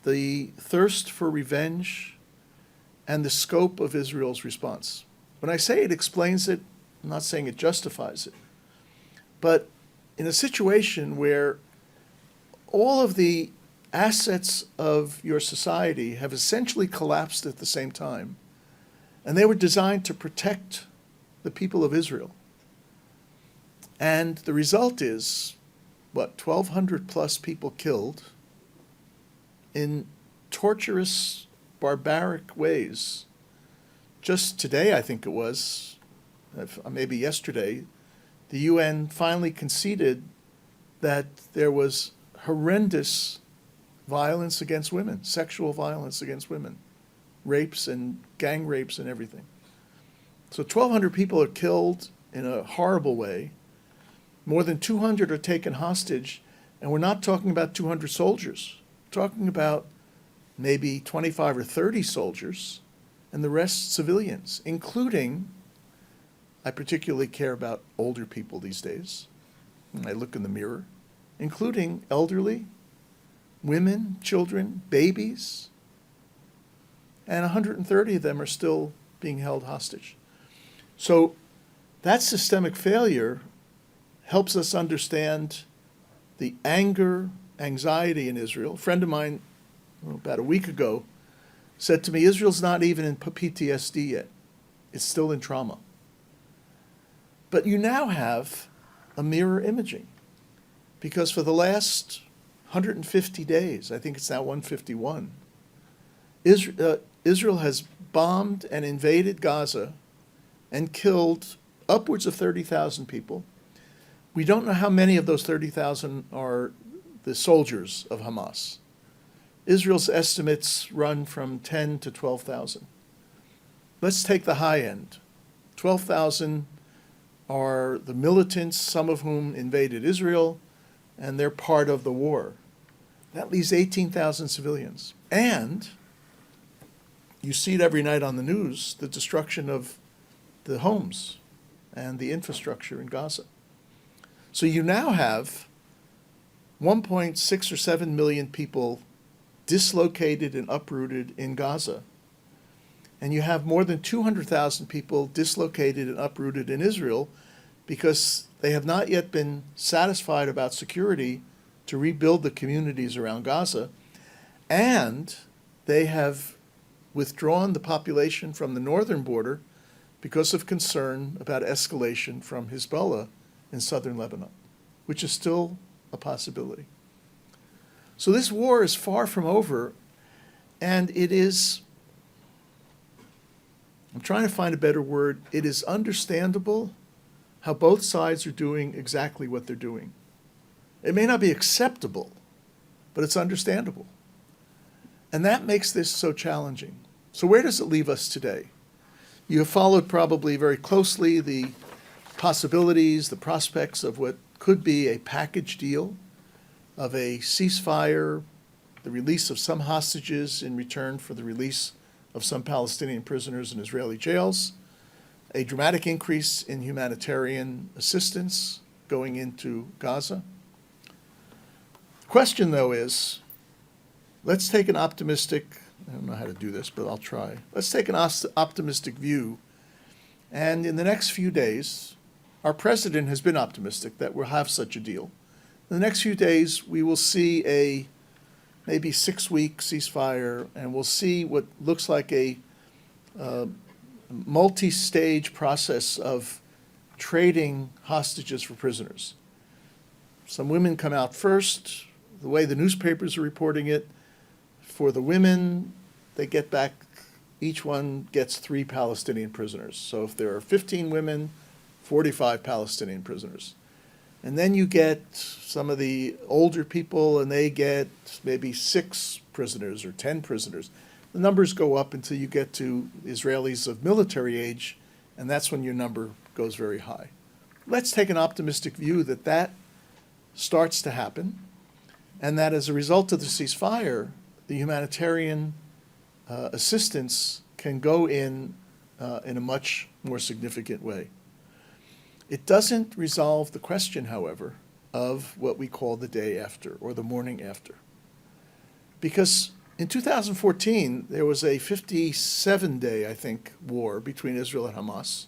the thirst for revenge, and the scope of Israel's response. When I say it explains it, I'm not saying it justifies it. But in a situation where all of the assets of your society have essentially collapsed at the same time, and they were designed to protect the people of Israel. And the result is, 1,200 plus people killed in torturous, barbaric ways. Just today, I think it was, maybe yesterday, the UN finally conceded that there was horrendous violence against women, sexual violence against women, rapes and gang rapes and everything. So 1,200 people are killed in a horrible way. More than 200 are taken hostage, and we're not talking about 200 soldiers. We're talking about maybe 25 or 30 soldiers, and the rest civilians, including, I particularly care about older people these days when I look in the mirror, including elderly, women, children, babies, and 130 of them are still being held hostage. So that systemic failure helps us understand the anger, anxiety in Israel. A friend of mine, about a week ago, said to me, Israel's not even in PTSD yet. It's still in trauma. But you now have a mirror imaging, because for the last 150 days, I think it's now 151, Israel has bombed and invaded Gaza and killed upwards of 30,000 people. We don't know how many of those 30,000 are the soldiers of Hamas. Israel's estimates run from 10 to 12,000. Let's take the high end. 12,000 are the militants, some of whom invaded Israel, and they're part of the war. That leaves 18,000 civilians. And you see it every night on the news, the destruction of the homes and the infrastructure in Gaza. So you now have 1.6 or 7 million people dislocated and uprooted in Gaza. And you have more than 200,000 people dislocated and uprooted in Israel because they have not yet been satisfied about security to rebuild the communities around Gaza. And they have withdrawn the population from the northern border because of concern about escalation from Hezbollah in southern Lebanon, which is still a possibility. So this war is far from over, and it is, I'm trying to find a better word, it is understandable how both sides are doing exactly what they're doing. It may not be acceptable, but it's understandable. And that makes this so challenging. So where does it leave us today? You have followed probably very closely the possibilities, the prospects of what could be a package deal, of a ceasefire, the release of some hostages in return for the release of some Palestinian prisoners in Israeli jails, a dramatic increase in humanitarian assistance going into Gaza. The question, though, is, let's take an optimistic, I don't know how to do this, but I'll try. Let's take an optimistic view. And in the next few days, our president has been optimistic that we'll have such a deal. In the next few days, we will see a maybe 6-week ceasefire, and we'll see what looks like a multi-stage process of trading hostages for prisoners. Some women come out first. The way the newspapers are reporting it, for the women, they get back, each one gets 3 Palestinian prisoners. So if there are 15 women, 45 Palestinian prisoners. And then you get some of the older people, and they get maybe 6 prisoners or 10 prisoners. The numbers go up until you get to Israelis of military age, and that's when your number goes very high. Let's take an optimistic view that that starts to happen, and that as a result of the ceasefire, the humanitarian assistance can go in a much more significant way. It doesn't resolve the question, however, of what we call the day after or the morning after. Because in 2014, there was a 57-day, I think, war between Israel and Hamas.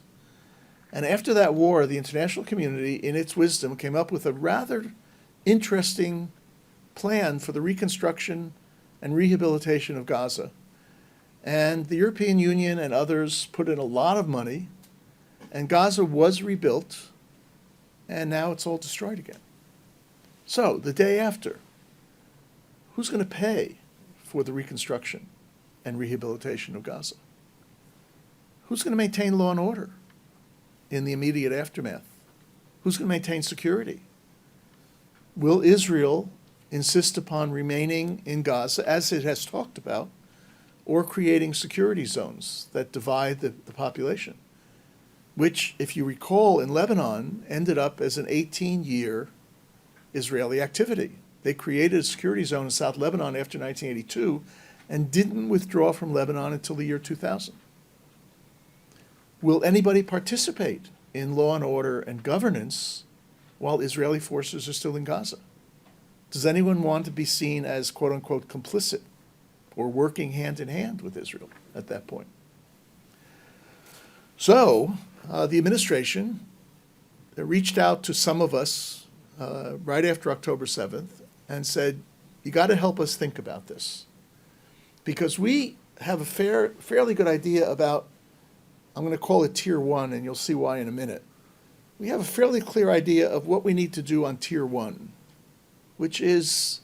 And after that war, the international community, in its wisdom, came up with a rather interesting plan for the reconstruction and rehabilitation of Gaza. And the European Union and others put in a lot of money, and Gaza was rebuilt, and now it's all destroyed again. So, the day after, who's going to pay for the reconstruction and rehabilitation of Gaza? Who's going to maintain law and order in the immediate aftermath? Who's going to maintain security? Will Israel insist upon remaining in Gaza, as it has talked about, or creating security zones that divide the population, which, if you recall, in Lebanon, ended up as an 18-year Israeli activity. They created a security zone in South Lebanon after 1982 and didn't withdraw from Lebanon until the year 2000. Will anybody participate in law and order and governance while Israeli forces are still in Gaza? Does anyone want to be seen as, quote unquote, complicit or working hand in hand with Israel at that point? So the administration reached out to some of us right after October 7th and said, you got to help us think about this. Because we have a fairly good idea about, I'm going to call it Tier 1, and you'll see why in a minute. We have a fairly clear idea of what we need to do on Tier 1, which is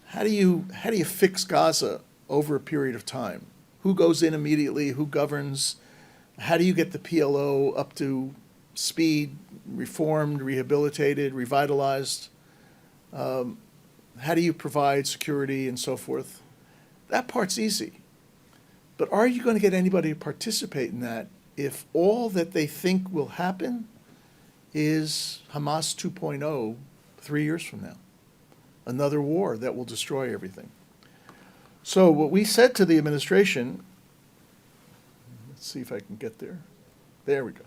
how do you fix Gaza over a period of time? Who goes in immediately? Who governs? How do you get the PLO up to speed, reformed, rehabilitated, revitalized? How do you provide security and so forth? That part's easy. But are you going to get anybody to participate in that if all that they think will happen is Hamas 2.0 3 years from now? Another war that will destroy everything. So what we said to the administration, let's see if I can get there. There we go.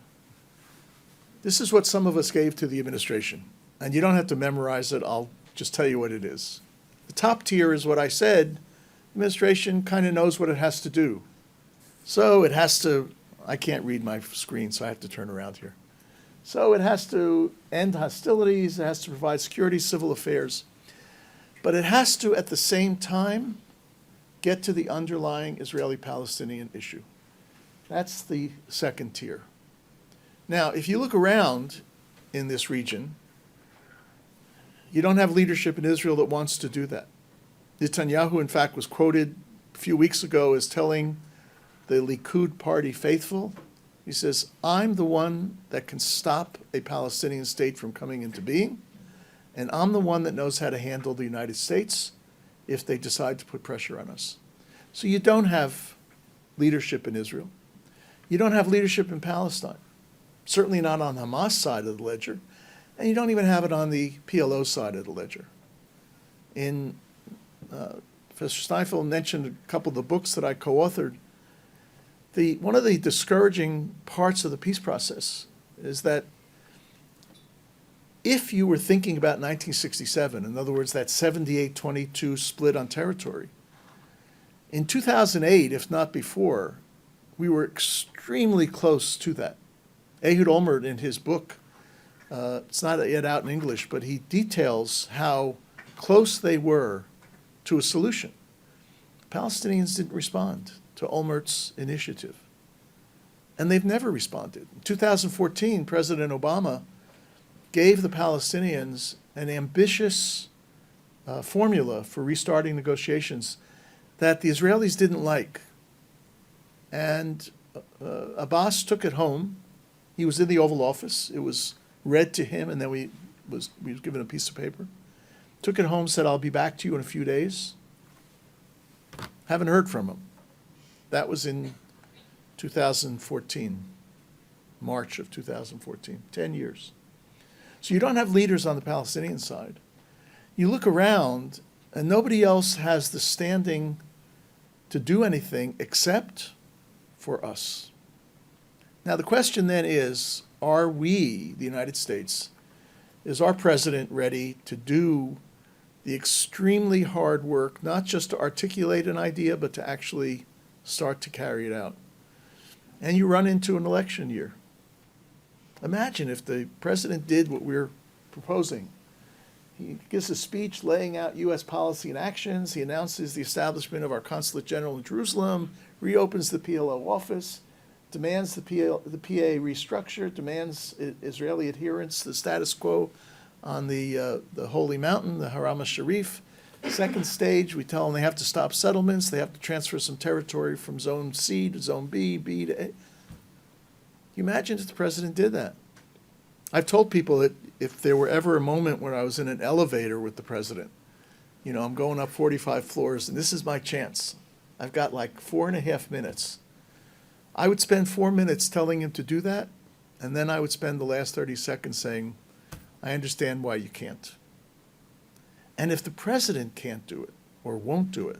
This is what some of us gave to the administration. And you don't have to memorize it. I'll just tell you what it is. The top tier is what I said. The administration kind of knows what it has to do. So it has to, I can't read my screen, so I have to turn around here. So it has to end hostilities, it has to provide security, civil affairs. But it has to, at the same time, get to the underlying Israeli-Palestinian issue. That's the second tier. Now, if you look around in this region, you don't have leadership in Israel that wants to do that. Netanyahu, in fact, was quoted a few weeks ago as telling the Likud party faithful, he says, I'm the one that can stop a Palestinian state from coming into being, and I'm the one that knows how to handle the United States if they decide to put pressure on us. So you don't have leadership in Israel. You don't have leadership in Palestine. Certainly not on Hamas side of the ledger, and you don't even have it on the PLO side of the ledger. Professor Steinfeld mentioned a couple of the books that I co-authored. One of the discouraging parts of the peace process is that if you were thinking about 1967, in other words, that 78-22 split on territory, in 2008, if not before, we were extremely close to that. Ehud Olmert, in his book, it's not yet out in English, but he details how close they were to a solution. Palestinians didn't respond to Olmert's initiative. And they've never responded. In 2014, President Obama gave the Palestinians an ambitious formula for restarting negotiations that the Israelis didn't like. And Abbas took it home. He was in the Oval Office. It was read to him, and then he was given a piece of paper. Took it home, said, I'll be back to you in a few days. Haven't heard from him. That was in 2014, March of 2014, 10 years. So you don't have leaders on the Palestinian side. You look around, and nobody else has the standing to do anything except for us. Now, the question then is, are we, the United States, is our president ready to do the extremely hard work, not just to articulate an idea, but to actually start to carry it out? And you run into an election year. Imagine if the president did what we're proposing. He gives a speech laying out U.S. policy and actions. He announces the establishment of our consulate general in Jerusalem, reopens the PLO office, demands the PA restructure, demands Israeli adherence to the status quo on the Holy Mountain, the Haram al-Sharif. Second stage, we tell them they have to stop settlements. They have to transfer some territory from Zone C to Zone B, B to A. Can you imagine if the president did that? I've told people that if there were ever a moment when I was in an elevator with the president, I'm going up 45 floors, and this is my chance. I've got like 4.5 minutes. I would spend 4 minutes telling him to do that, and then I would spend the last 30 seconds saying, I understand why you can't. And if the president can't do it or won't do it,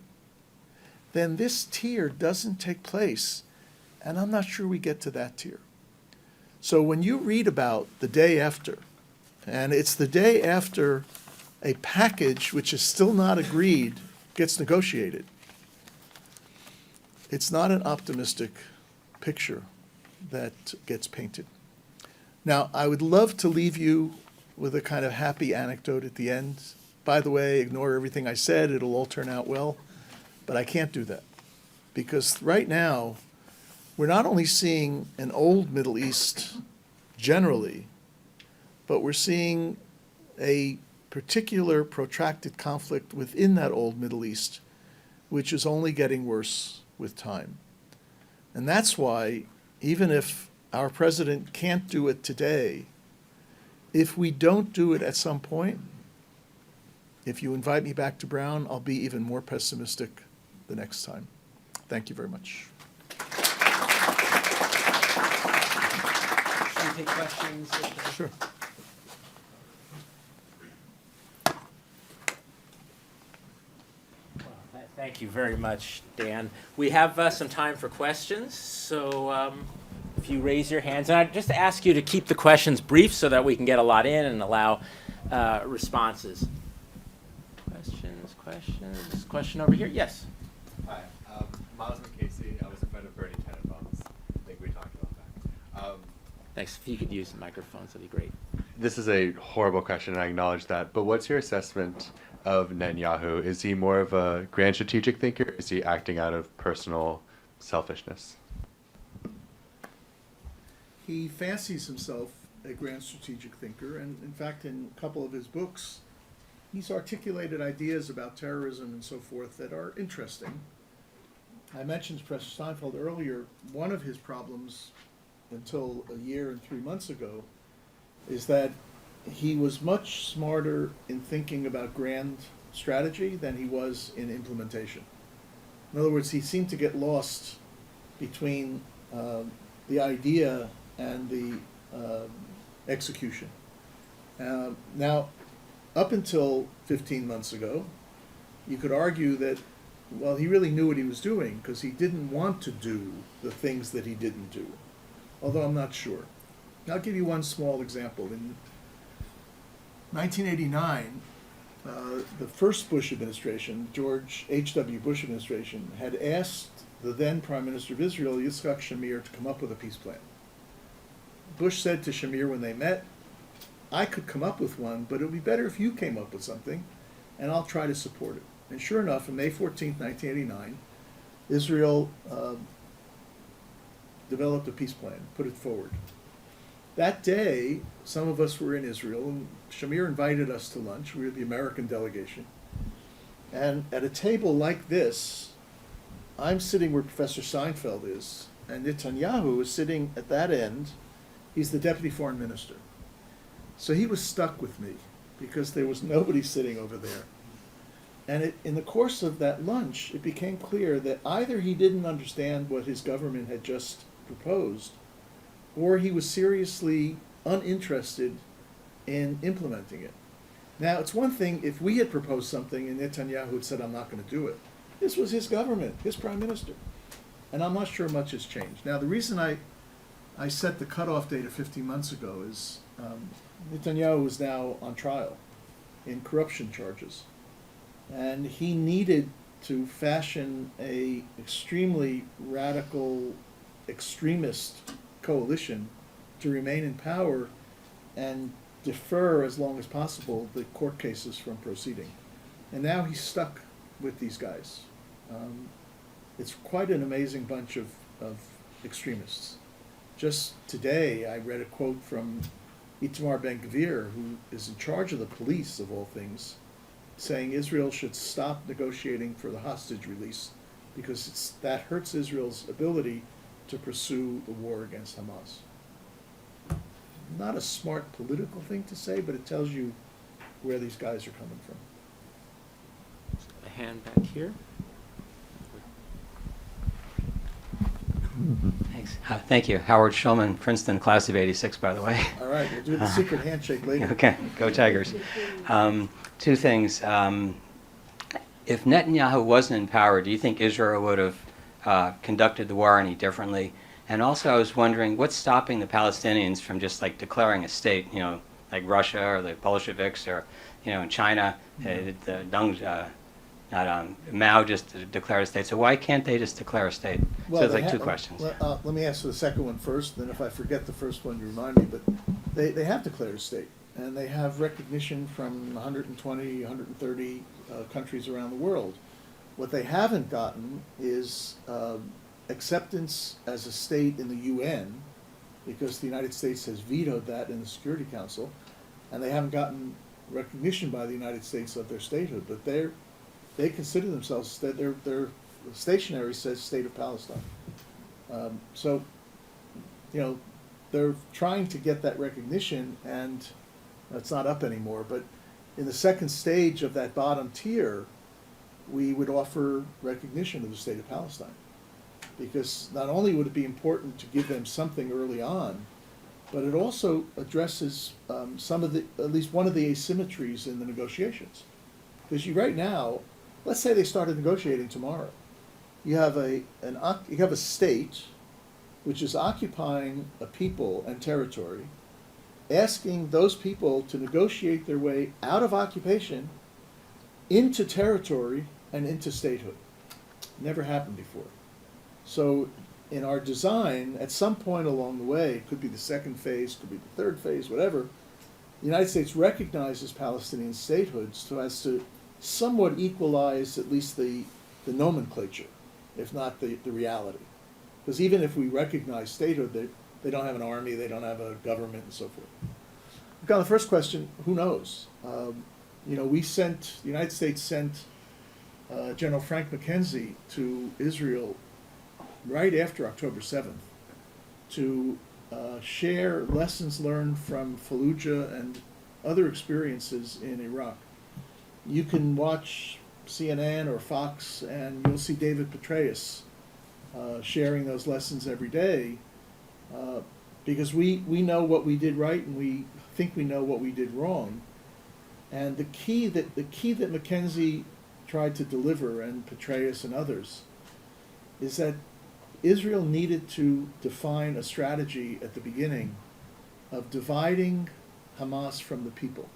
then this tier doesn't take place, and I'm not sure we get to that tier. So when you read about the day after, and it's the day after a package which is still not agreed gets negotiated, it's not an optimistic picture that gets painted. Now, I would love to leave you with a kind of happy anecdote at the end. By the way, ignore everything I said, it'll all turn out well. But I can't do that. Because right now, we're not only seeing an old Middle East generally, but we're seeing a particular protracted conflict within that old Middle East, which is only getting worse with time. And that's why, even if our president can't do it today, if we don't do it at some point, if you invite me back to Brown, I'll be even more pessimistic the next time. Thank you very much. Should we take questions? Sure. Thank you very much, Dan. We have some time for questions, so if you raise your hands, and I'd just ask you to keep the questions brief so that we can get a lot in and allow responses. Questions? Question over here? Yes. Hi, Miles McCasey. I was a friend of Bernie Tenenbaum's. I think we talked about that. Thanks. If you could use the microphones, that'd be great. This is a horrible question, and I acknowledge that. But what's your assessment of Netanyahu? Is he more of a grand strategic thinker? Or is he acting out of personal selfishness? He fancies himself a grand strategic thinker, and in fact, in a couple of his books, he's articulated ideas about terrorism and so forth that are interesting. I mentioned Professor Steinfeld earlier. One of his problems until a year and 3 months ago is that he was much smarter in thinking about grand strategy than he was in implementation. In other words, he seemed to get lost between the idea and the execution. Now, up until 15 months ago, you could argue that, well, he really knew what he was doing because he didn't want to do the things that he didn't do, although I'm not sure. I'll give you one small example. In 1989, the first Bush administration, George H.W. Bush administration, had asked the then Prime Minister of Israel, Yitzhak Shamir, to come up with a peace plan. Bush said to Shamir when they met, I could come up with one, but it would be better if you came up with something, and I'll try to support it. And sure enough, on May 14, 1989, Israel developed a peace plan, put it forward. That day, some of us were in Israel, and Shamir invited us to lunch. We were the American delegation. And at a table like this, I'm sitting where Professor Seinfeld is, and Netanyahu is sitting at that end. He's the deputy foreign minister. So he was stuck with me because there was nobody sitting over there. And in the course of that lunch, it became clear that either he didn't understand what his government had just proposed, or he was seriously uninterested in implementing it. Now, it's one thing if we had proposed something and Netanyahu had said, I'm not going to do it. This was his government, his prime minister. And I'm not sure much has changed. Now, the reason I set the cutoff date of 15 months ago is Netanyahu is now on trial in corruption charges. And he needed to fashion a extremely radical extremist coalition to remain in power and defer as long as possible the court cases from proceeding. And now he's stuck with these guys. It's quite an amazing bunch of extremists. Just today, I read a quote from Itamar Ben-Gvir, who is in charge of the police, of all things, saying Israel should stop negotiating for the hostage release because that hurts Israel's ability to pursue the war against Hamas. Not a smart political thing to say, but it tells you where these guys are coming from. A hand back here. Thanks. Thank you. Howard Schulman, Princeton, class of '86, by the way. All right, we'll do the secret handshake later. Okay, go Tigers. Two things. If Netanyahu wasn't in power, do you think Israel would have conducted the war any differently? And also, I was wondering, what's stopping the Palestinians from just like declaring a state, like Russia or the Bolsheviks or, in China, Mao just declared a state. So why can't they just declare a state? So it's like two questions. Let me answer the second one first, then if I forget the first one, you remind me. But they have declared a state, and they have recognition from 120, 130 countries around the world. What they haven't gotten is acceptance as a state in the UN, because the United States has vetoed that in the Security Council, and they haven't gotten recognition by the United States of their statehood. But they consider themselves, their stationery says State of Palestine. So, they're trying to get that recognition, and it's not up anymore. But in the second stage of that bottom tier, we would offer recognition of the State of Palestine. Because not only would it be important to give them something early on, but it also addresses some of the, at least one of the asymmetries in the negotiations. Because right now, let's say they started negotiating tomorrow. You have a state which is occupying a people and territory, asking those people to negotiate their way out of occupation into territory and into statehood. Never happened before. So in our design, at some point along the way, it could be the second phase, could be the third phase, whatever, the United States recognizes Palestinian statehood so as to somewhat equalize at least the nomenclature, if not the reality. Because even if we recognize statehood, they don't have an army, they don't have a government, and so forth. Okay, on the first question, who knows? The United States sent General Frank McKenzie to Israel right after October 7th to share lessons learned from Fallujah and other experiences in Iraq. You can watch CNN or Fox and you'll see David Petraeus sharing those lessons every day because we know what we did right and we think we know what we did wrong. And the key that McKenzie tried to deliver, and Petraeus and others, is that Israel needed to define a strategy at the beginning of dividing Hamas from the people.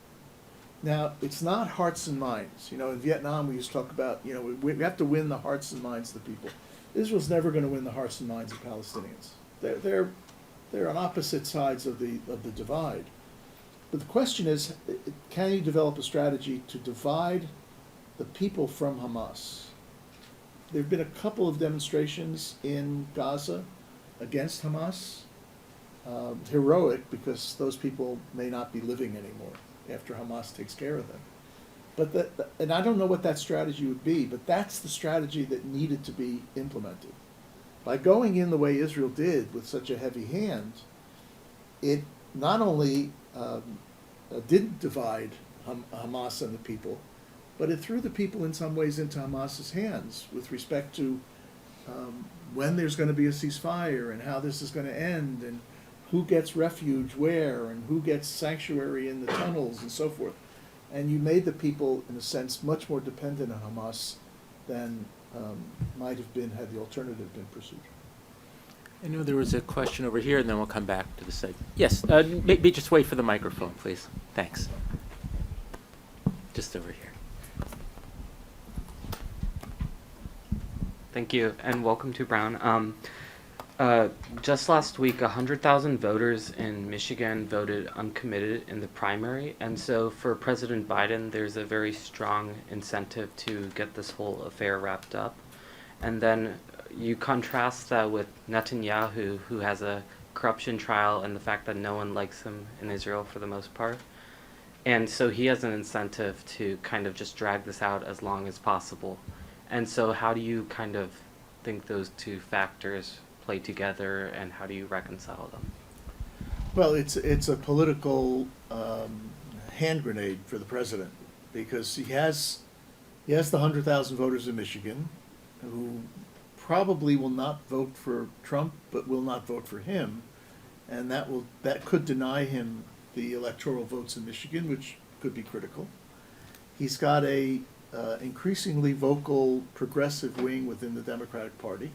Now, it's not hearts and minds. In Vietnam we used to talk about, we have to win the hearts and minds of the people. Israel's never going to win the hearts and minds of Palestinians. They're on opposite sides of the divide. But the question is, can you develop a strategy to divide the people from Hamas? There have been a couple of demonstrations in Gaza against Hamas. Heroic, because those people may not be living anymore after Hamas takes care of them. But and I don't know what that strategy would be, but that's the strategy that needed to be implemented. By going in the way Israel did with such a heavy hand, it not only didn't divide Hamas and the people, but it threw the people in some ways into Hamas's hands with respect to when there's going to be a ceasefire and how this is going to end and who gets refuge where and who gets sanctuary in the tunnels and so forth. And you made the people, in a sense, much more dependent on Hamas than might have been had the alternative been pursued. I know there was a question over here, and then we'll come back to the side. Yes, maybe just wait for the microphone, please. Thanks. Just over here. Thank you, and welcome to Brown. Just last week, 100,000 voters in Michigan voted uncommitted in the primary, and so for President Biden, there's a very strong incentive to get this whole affair wrapped up. And then you contrast that with Netanyahu, who has a corruption trial, and the fact that no one likes him in Israel for the most part. And so he has an incentive to kind of just drag this out as long as possible. And so how do you kind of think those two factors play together, and how do you reconcile them? Well, it's a political hand grenade for the president, because he has the 100,000 voters in Michigan who probably will not vote for Trump, but will not vote for him, and that could deny him the electoral votes in Michigan, which could be critical. He's got a increasingly vocal progressive wing within the Democratic Party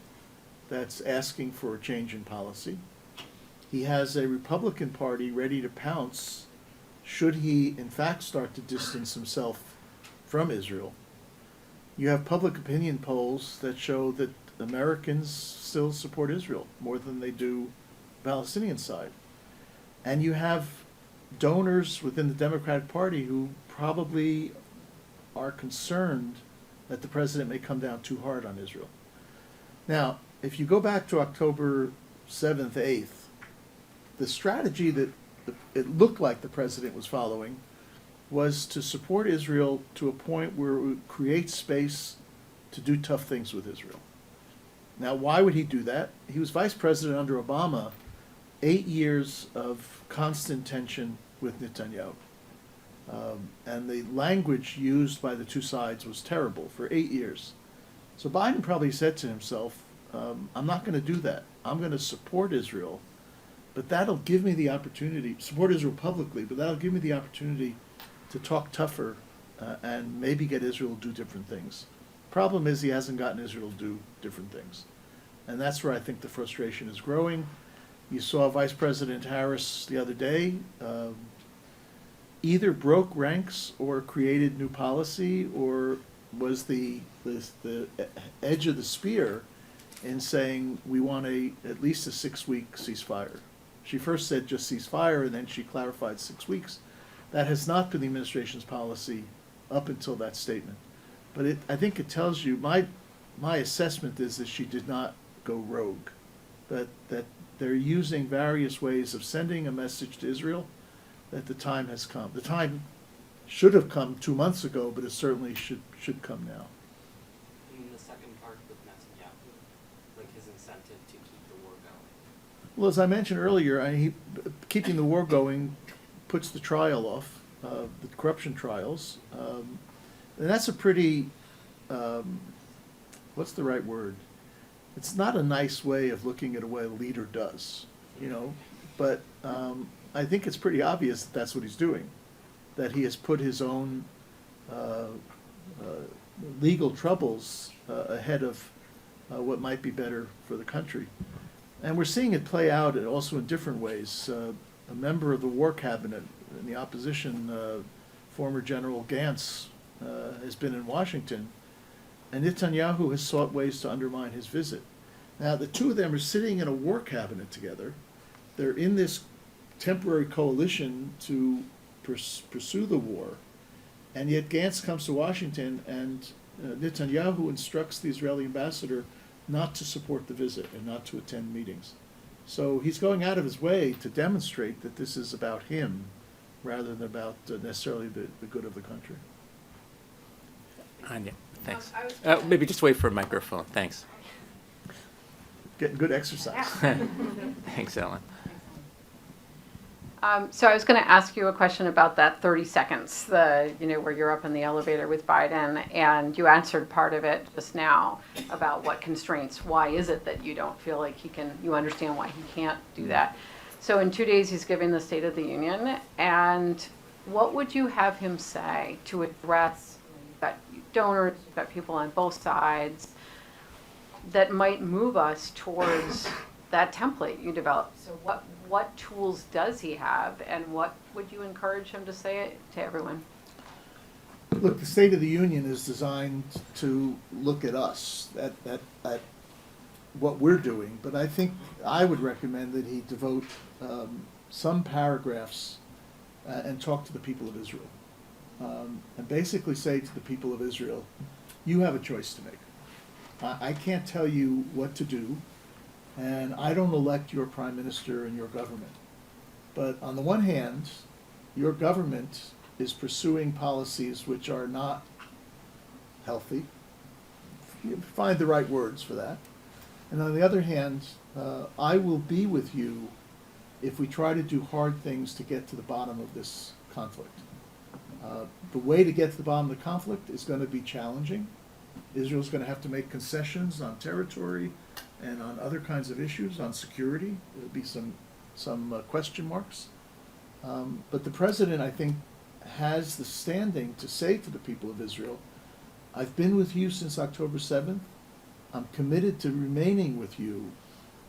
that's asking for a change in policy. He has a Republican Party ready to pounce should he in fact start to distance himself from Israel. You have public opinion polls that show that Americans still support Israel more than they do the Palestinian side. And you have donors within the Democratic Party who probably are concerned that the president may come down too hard on Israel. Now, if you go back to October 7th, 8th, the strategy that it looked like the president was following was to support Israel to a point where it would create space to do tough things with Israel. Now, why would he do that? He was vice president under Obama, 8 years of constant tension with Netanyahu. And the language used by the two sides was terrible for 8 years. So Biden probably said to himself, I'm not going to do that. I'm going to support Israel, but that'll give me the opportunity, support Israel publicly, but that'll give me the opportunity to talk tougher and maybe get Israel to do different things. Problem is he hasn't gotten Israel to do different things. And that's where I think the frustration is growing. You saw Vice President Harris the other day either broke ranks or created new policy, or was the edge of the spear in saying we want at least a 6-week ceasefire. She first said just ceasefire, and then she clarified 6 weeks. That has not been the administration's policy up until that statement. But I think it tells you, my assessment is that she did not go rogue, that they're using various ways of sending a message to Israel that the time has come. The time should have come 2 months ago, but it certainly should come now. In the second part with Netanyahu, like his incentive to keep the war going. Well, as I mentioned earlier, keeping the war going puts the trial off, the corruption trials, and that's a pretty, what's the right word? It's not a nice way of looking at what a leader does, but I think it's pretty obvious that that's what he's doing, that he has put his own legal troubles ahead of what might be better for the country. And we're seeing it play out also in different ways. A member of the War Cabinet in the opposition, former General Gantz, has been in Washington, and Netanyahu has sought ways to undermine his visit. Now, the two of them are sitting in a war cabinet together. They're in this temporary coalition to pursue the war, and yet Gantz comes to Washington, and Netanyahu instructs the Israeli ambassador not to support the visit and not to attend meetings. So he's going out of his way to demonstrate that this is about him rather than about necessarily the good of the country. Anya, thanks. Maybe just wait for a microphone. Thanks. Getting good exercise. Thanks, Ellen. So I was going to ask you a question about that 30 seconds, where you're up in the elevator with Biden, and you answered part of it just now about what constraints. Why is it that you don't feel like you understand why he can't do that? So in 2 days, he's giving the State of the Union, and what would you have him say to address that donors, you've got people on both sides that might move us towards that template you developed. So what tools does he have, and what would you encourage him to say to everyone? Look, the State of the Union is designed to look at us, at what we're doing, but I think I would recommend that he devote some paragraphs and talk to the people of Israel. And basically say to the people of Israel, you have a choice to make. I can't tell you what to do, and I don't elect your prime minister and your government. But on the one hand, your government is pursuing policies which are not healthy. You find the right words for that. And on the other hand, I will be with you if we try to do hard things to get to the bottom of this conflict. The way to get to the bottom of the conflict is going to be challenging. Israel's going to have to make concessions on territory and on other kinds of issues, on security. There'll be some question marks. But the president, I think, has the standing to say to the people of Israel, I've been with you since October 7th. I'm committed to remaining with you,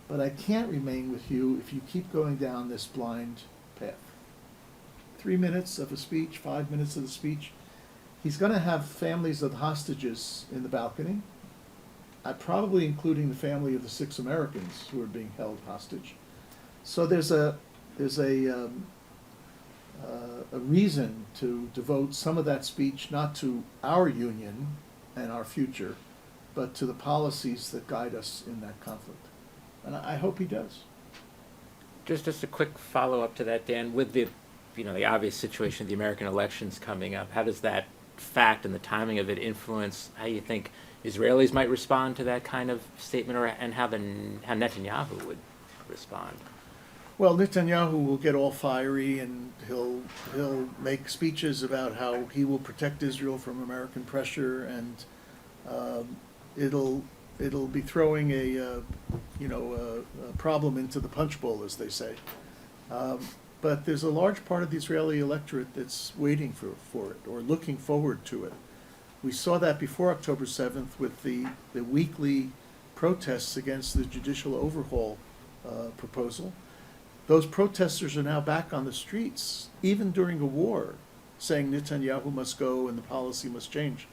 but I can't remain with you if you keep going down this blind path. 3 minutes of a speech, 5 minutes of the speech. He's going to have families of hostages in the balcony, probably including the family of the 6 Americans who are being held hostage. So there's a reason to devote some of that speech not to our union and our future, but to the policies that guide us in that conflict. And I hope he does. Just a quick follow-up to that, Dan. With the obvious situation of the American elections coming up, how does that fact and the timing of it influence how you think Israelis might respond to that kind of statement, or and how Netanyahu would respond? Well, Netanyahu will get all fiery, and he'll make speeches about how he will protect Israel from American pressure, and it'll be throwing a problem into the punch bowl, as they say. But there's a large part of the Israeli electorate that's waiting for it or looking forward to it. We saw that before October 7th with the weekly protests against the judicial overhaul proposal. Those protesters are now back on the streets, even during a war, saying Netanyahu must go and the policy must change.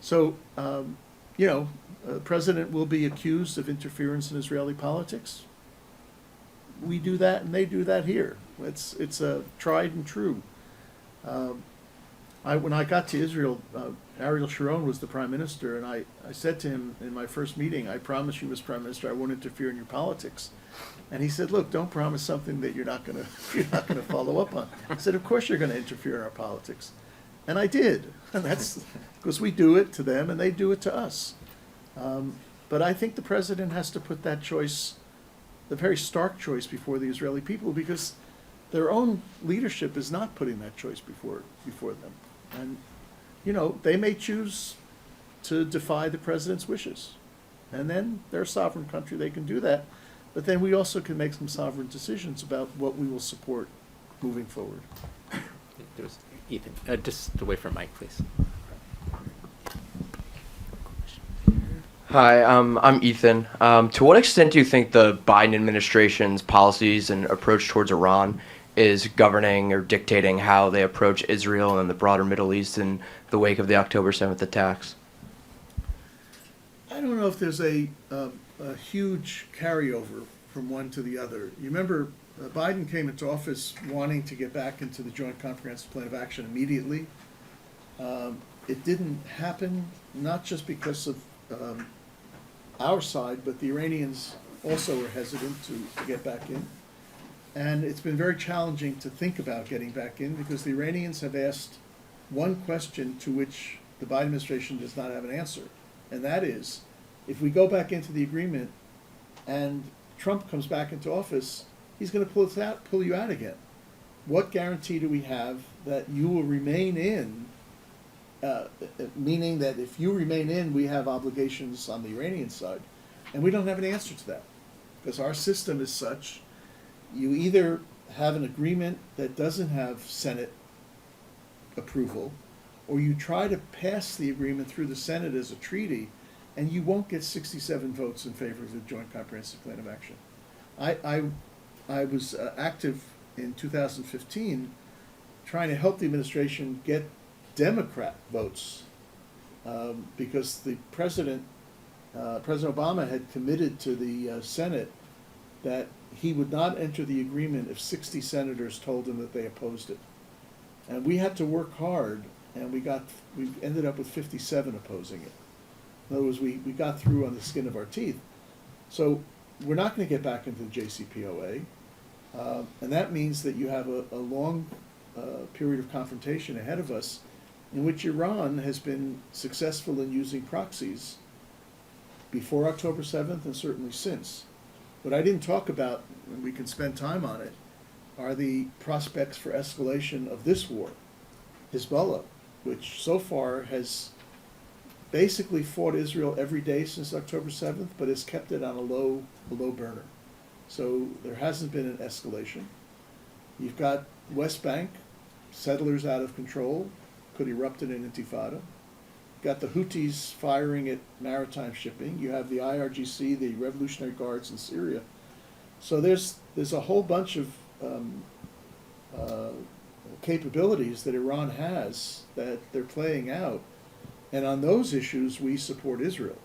So, the president will be accused of interference in Israeli politics. We do that, and they do that here. It's a tried and true. When I got to Israel, Ariel Sharon was the prime minister, and I said to him in my first meeting, I promise you as prime minister I won't interfere in your politics. And he said, look, don't promise something that you're not going to follow up on. I said, of course you're going to interfere in our politics. And I did. And that's because we do it to them and they do it to us. But I think the president has to put that choice, the very stark choice, before the Israeli people, because their own leadership is not putting that choice before them. And, they may choose to defy the president's wishes. And then they're a sovereign country, they can do that. But then we also can make some sovereign decisions about what we will support moving forward. There's Ethan. Just away from Mike, please. Hi, I'm Ethan. To what extent do you think the Biden administration's policies and approach towards Iran is governing or dictating how they approach Israel and the broader Middle East in the wake of the October 7th attacks? I don't know if there's a huge carryover from one to the other. You remember Biden came into office wanting to get back into the Joint Comprehensive Plan of Action immediately. It didn't happen, not just because of our side, but the Iranians also were hesitant to get back in. And it's been very challenging to think about getting back in because the Iranians have asked one question to which the Biden administration does not have an answer. And that is, if we go back into the agreement and Trump comes back into office, he's going to pull you out again. What guarantee do we have that you will remain in, meaning that if you remain in, we have obligations on the Iranian side? And we don't have an answer to that because our system is such, you either have an agreement that doesn't have Senate approval, or you try to pass the agreement through the Senate as a treaty, and you won't get 67 votes in favor of the Joint Comprehensive Plan of Action. I was active in 2015 trying to help the administration get Democrat votes because the President Obama had committed to the Senate that he would not enter the agreement if 60 senators told him that they opposed it. And we had to work hard, and we ended up with 57 opposing it. In other words, we got through on the skin of our teeth. So we're not going to get back into the JCPOA, and that means that you have a long period of confrontation ahead of us in which Iran has been successful in using proxies before October 7th and certainly since. What I didn't talk about, and we can spend time on it, are the prospects for escalation of this war. Hezbollah, which so far has basically fought Israel every day since October 7th, but has kept it on a low burner. So there hasn't been an escalation. You've got West Bank, settlers out of control, could erupt in an intifada. Got the Houthis firing at maritime shipping. You have the IRGC, the Revolutionary Guards in Syria. So there's a whole bunch of capabilities that Iran has that they're playing out. And on those issues, we support Israel,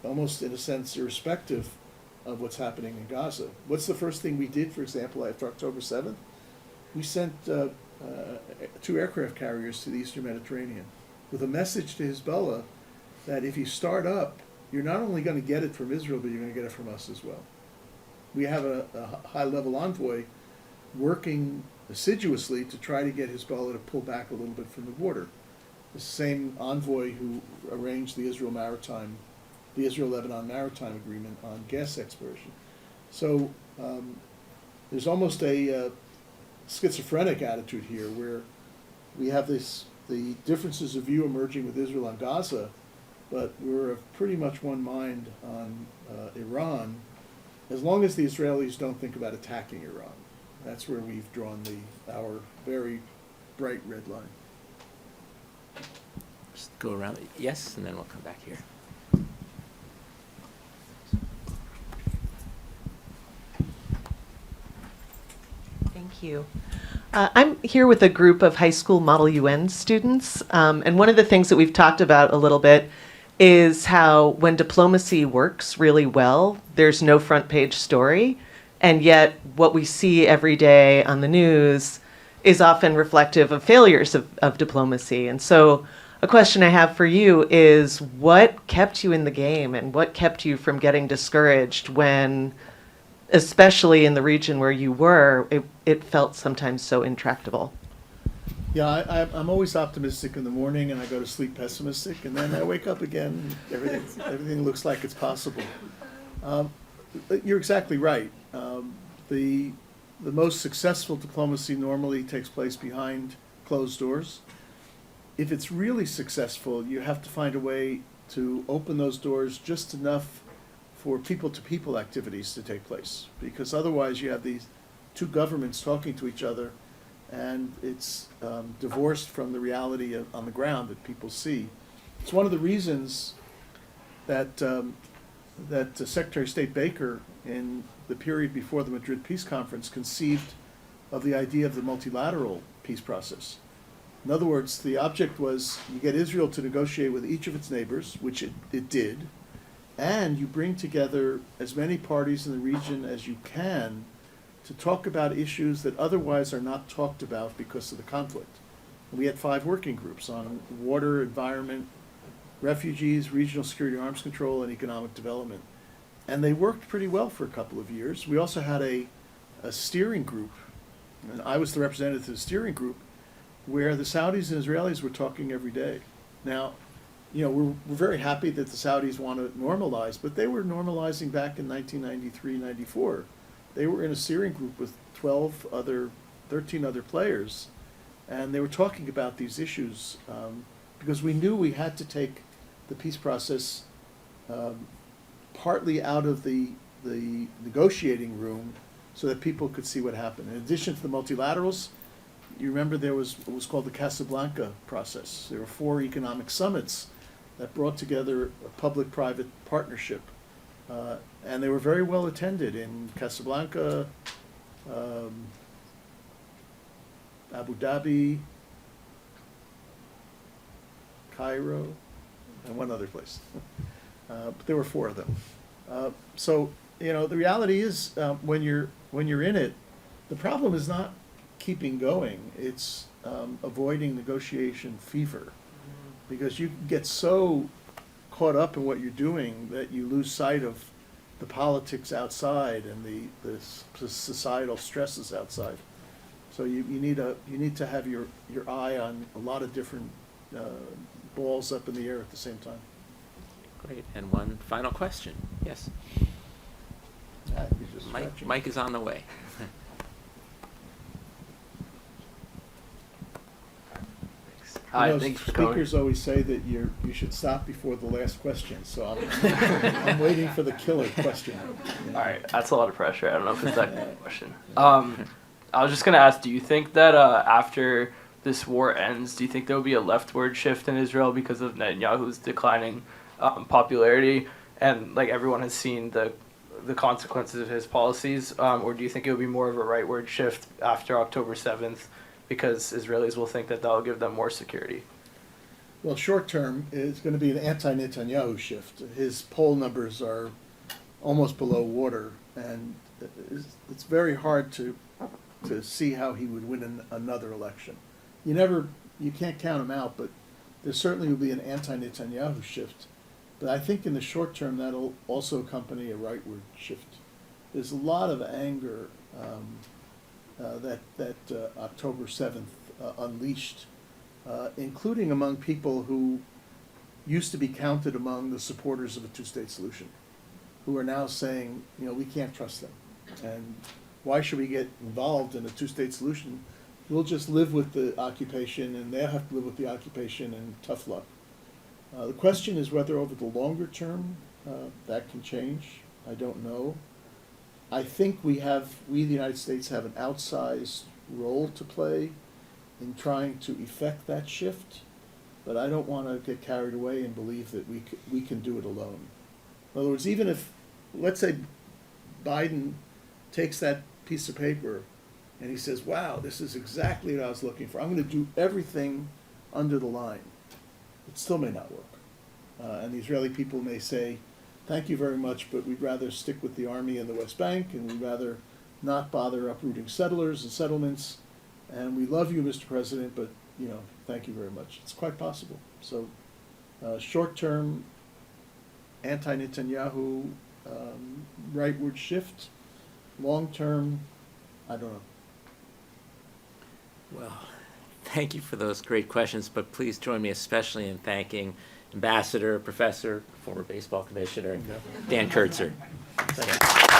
almost in a sense irrespective of what's happening in Gaza. What's the first thing we did, for example, after October 7th? We sent 2 aircraft carriers to the Eastern Mediterranean with a message to Hezbollah that if you start up, you're not only going to get it from Israel, but you're going to get it from us as well. We have a high-level envoy working assiduously to try to get Hezbollah to pull back a little bit from the border. The same envoy who arranged the Israel-Lebanon Maritime Agreement on gas exploration. So there's almost a schizophrenic attitude here where we have the differences of view emerging with Israel on Gaza, but we're of pretty much one mind on Iran, as long as the Israelis don't think about attacking Iran. That's where we've drawn our very bright red line. Just go around. Yes, and then we'll come back here. Thank you. I'm here with a group of high school Model UN students, and one of the things that we've talked about a little bit is how when diplomacy works really well, there's no front page story, and yet what we see every day on the news is often reflective of failures of diplomacy. And so a question I have for you is, what kept you in the game and what kept you from getting discouraged when, especially in the region where you were, it felt sometimes so intractable? Yeah, I'm always optimistic in the morning, and I go to sleep pessimistic, and then I wake up again. Everything looks like it's possible. You're exactly right. The most successful diplomacy normally takes place behind closed doors. If it's really successful, you have to find a way to open those doors just enough for people-to-people activities to take place, because otherwise you have these 2 governments talking to each other, and it's divorced from the reality on the ground that people see. It's one of the reasons that Secretary of State Baker, in the period before the Madrid Peace Conference, conceived of the idea of the multilateral peace process. In other words, the object was you get Israel to negotiate with each of its neighbors, which it did, and you bring together as many parties in the region as you can to talk about issues that otherwise are not talked about because of the conflict. We had 5 working groups on water, environment, refugees, regional security, arms control, and economic development. And they worked pretty well for a couple of years. We also had a steering group, and I was the representative to the steering group, where the Saudis and Israelis were talking every day. Now, we're very happy that the Saudis want to normalize, but they were normalizing back in 1993, 94. They were in a steering group with 13 other players, and they were talking about these issues because we knew we had to take the peace process partly out of the negotiating room so that people could see what happened. In addition to the multilaterals, you remember there was what was called the Casablanca process. There were 4 economic summits that brought together a public-private partnership. And they were very well attended in Casablanca, Abu Dhabi, Cairo, and one other place. But there were 4 of them. So, you know, the reality is when you're in it, the problem is not keeping going. It's avoiding negotiation fever, because you get so caught up in what you're doing that you lose sight of the politics outside and the societal stresses outside. So you need to have your eye on a lot of different balls up in the air at the same time. Great. And one final question. Yes. You're just scratching. Mike is on the way. You know, thanks for coming. speakers always say that you should stop before the last question, so I'm waiting for the killer question. All right, that's a lot of pressure. I don't know if it's that good a question. I was just gonna ask, do you think that after this war ends, do you think there will be a leftward shift in Israel because of Netanyahu's declining popularity, and like everyone has seen the consequences of his policies, or do you think it will be more of a rightward shift after October 7th? Because Israelis will think that will give them more security. Well, short term, it's going to be an anti-Netanyahu shift. His poll numbers are almost below water, and it's very hard to see how he would win another election. You can't count him out, but there certainly will be an anti-Netanyahu shift. But I think in the short term, that'll also accompany a rightward shift. There's a lot of anger that October 7th unleashed, including among people who used to be counted among the supporters of a two-state solution, who are now saying, you know, we can't trust them. And why should we get involved in a two-state solution? We'll just live with the occupation, and they'll have to live with the occupation, and tough luck. The question is whether over the longer term that can change. I don't know. I think we, the United States, have an outsized role to play in trying to effect that shift, but I don't want to get carried away and believe that we can do it alone. In other words, even if, let's say, Biden takes that piece of paper and he says, wow, this is exactly what I was looking for. I'm going to do everything under the line. It still may not work. And the Israeli people may say, thank you very much, but we'd rather stick with the army in the West Bank, and we'd rather not bother uprooting settlers and settlements. And we love you, Mr. President, but, you know, thank you very much. It's quite possible. So short-term, anti-Netanyahu rightward shift. Long-term, I don't know. Well, thank you for those great questions, but please join me especially in thanking Ambassador, Professor, former baseball commissioner, Dan Kurtzer. Thank you.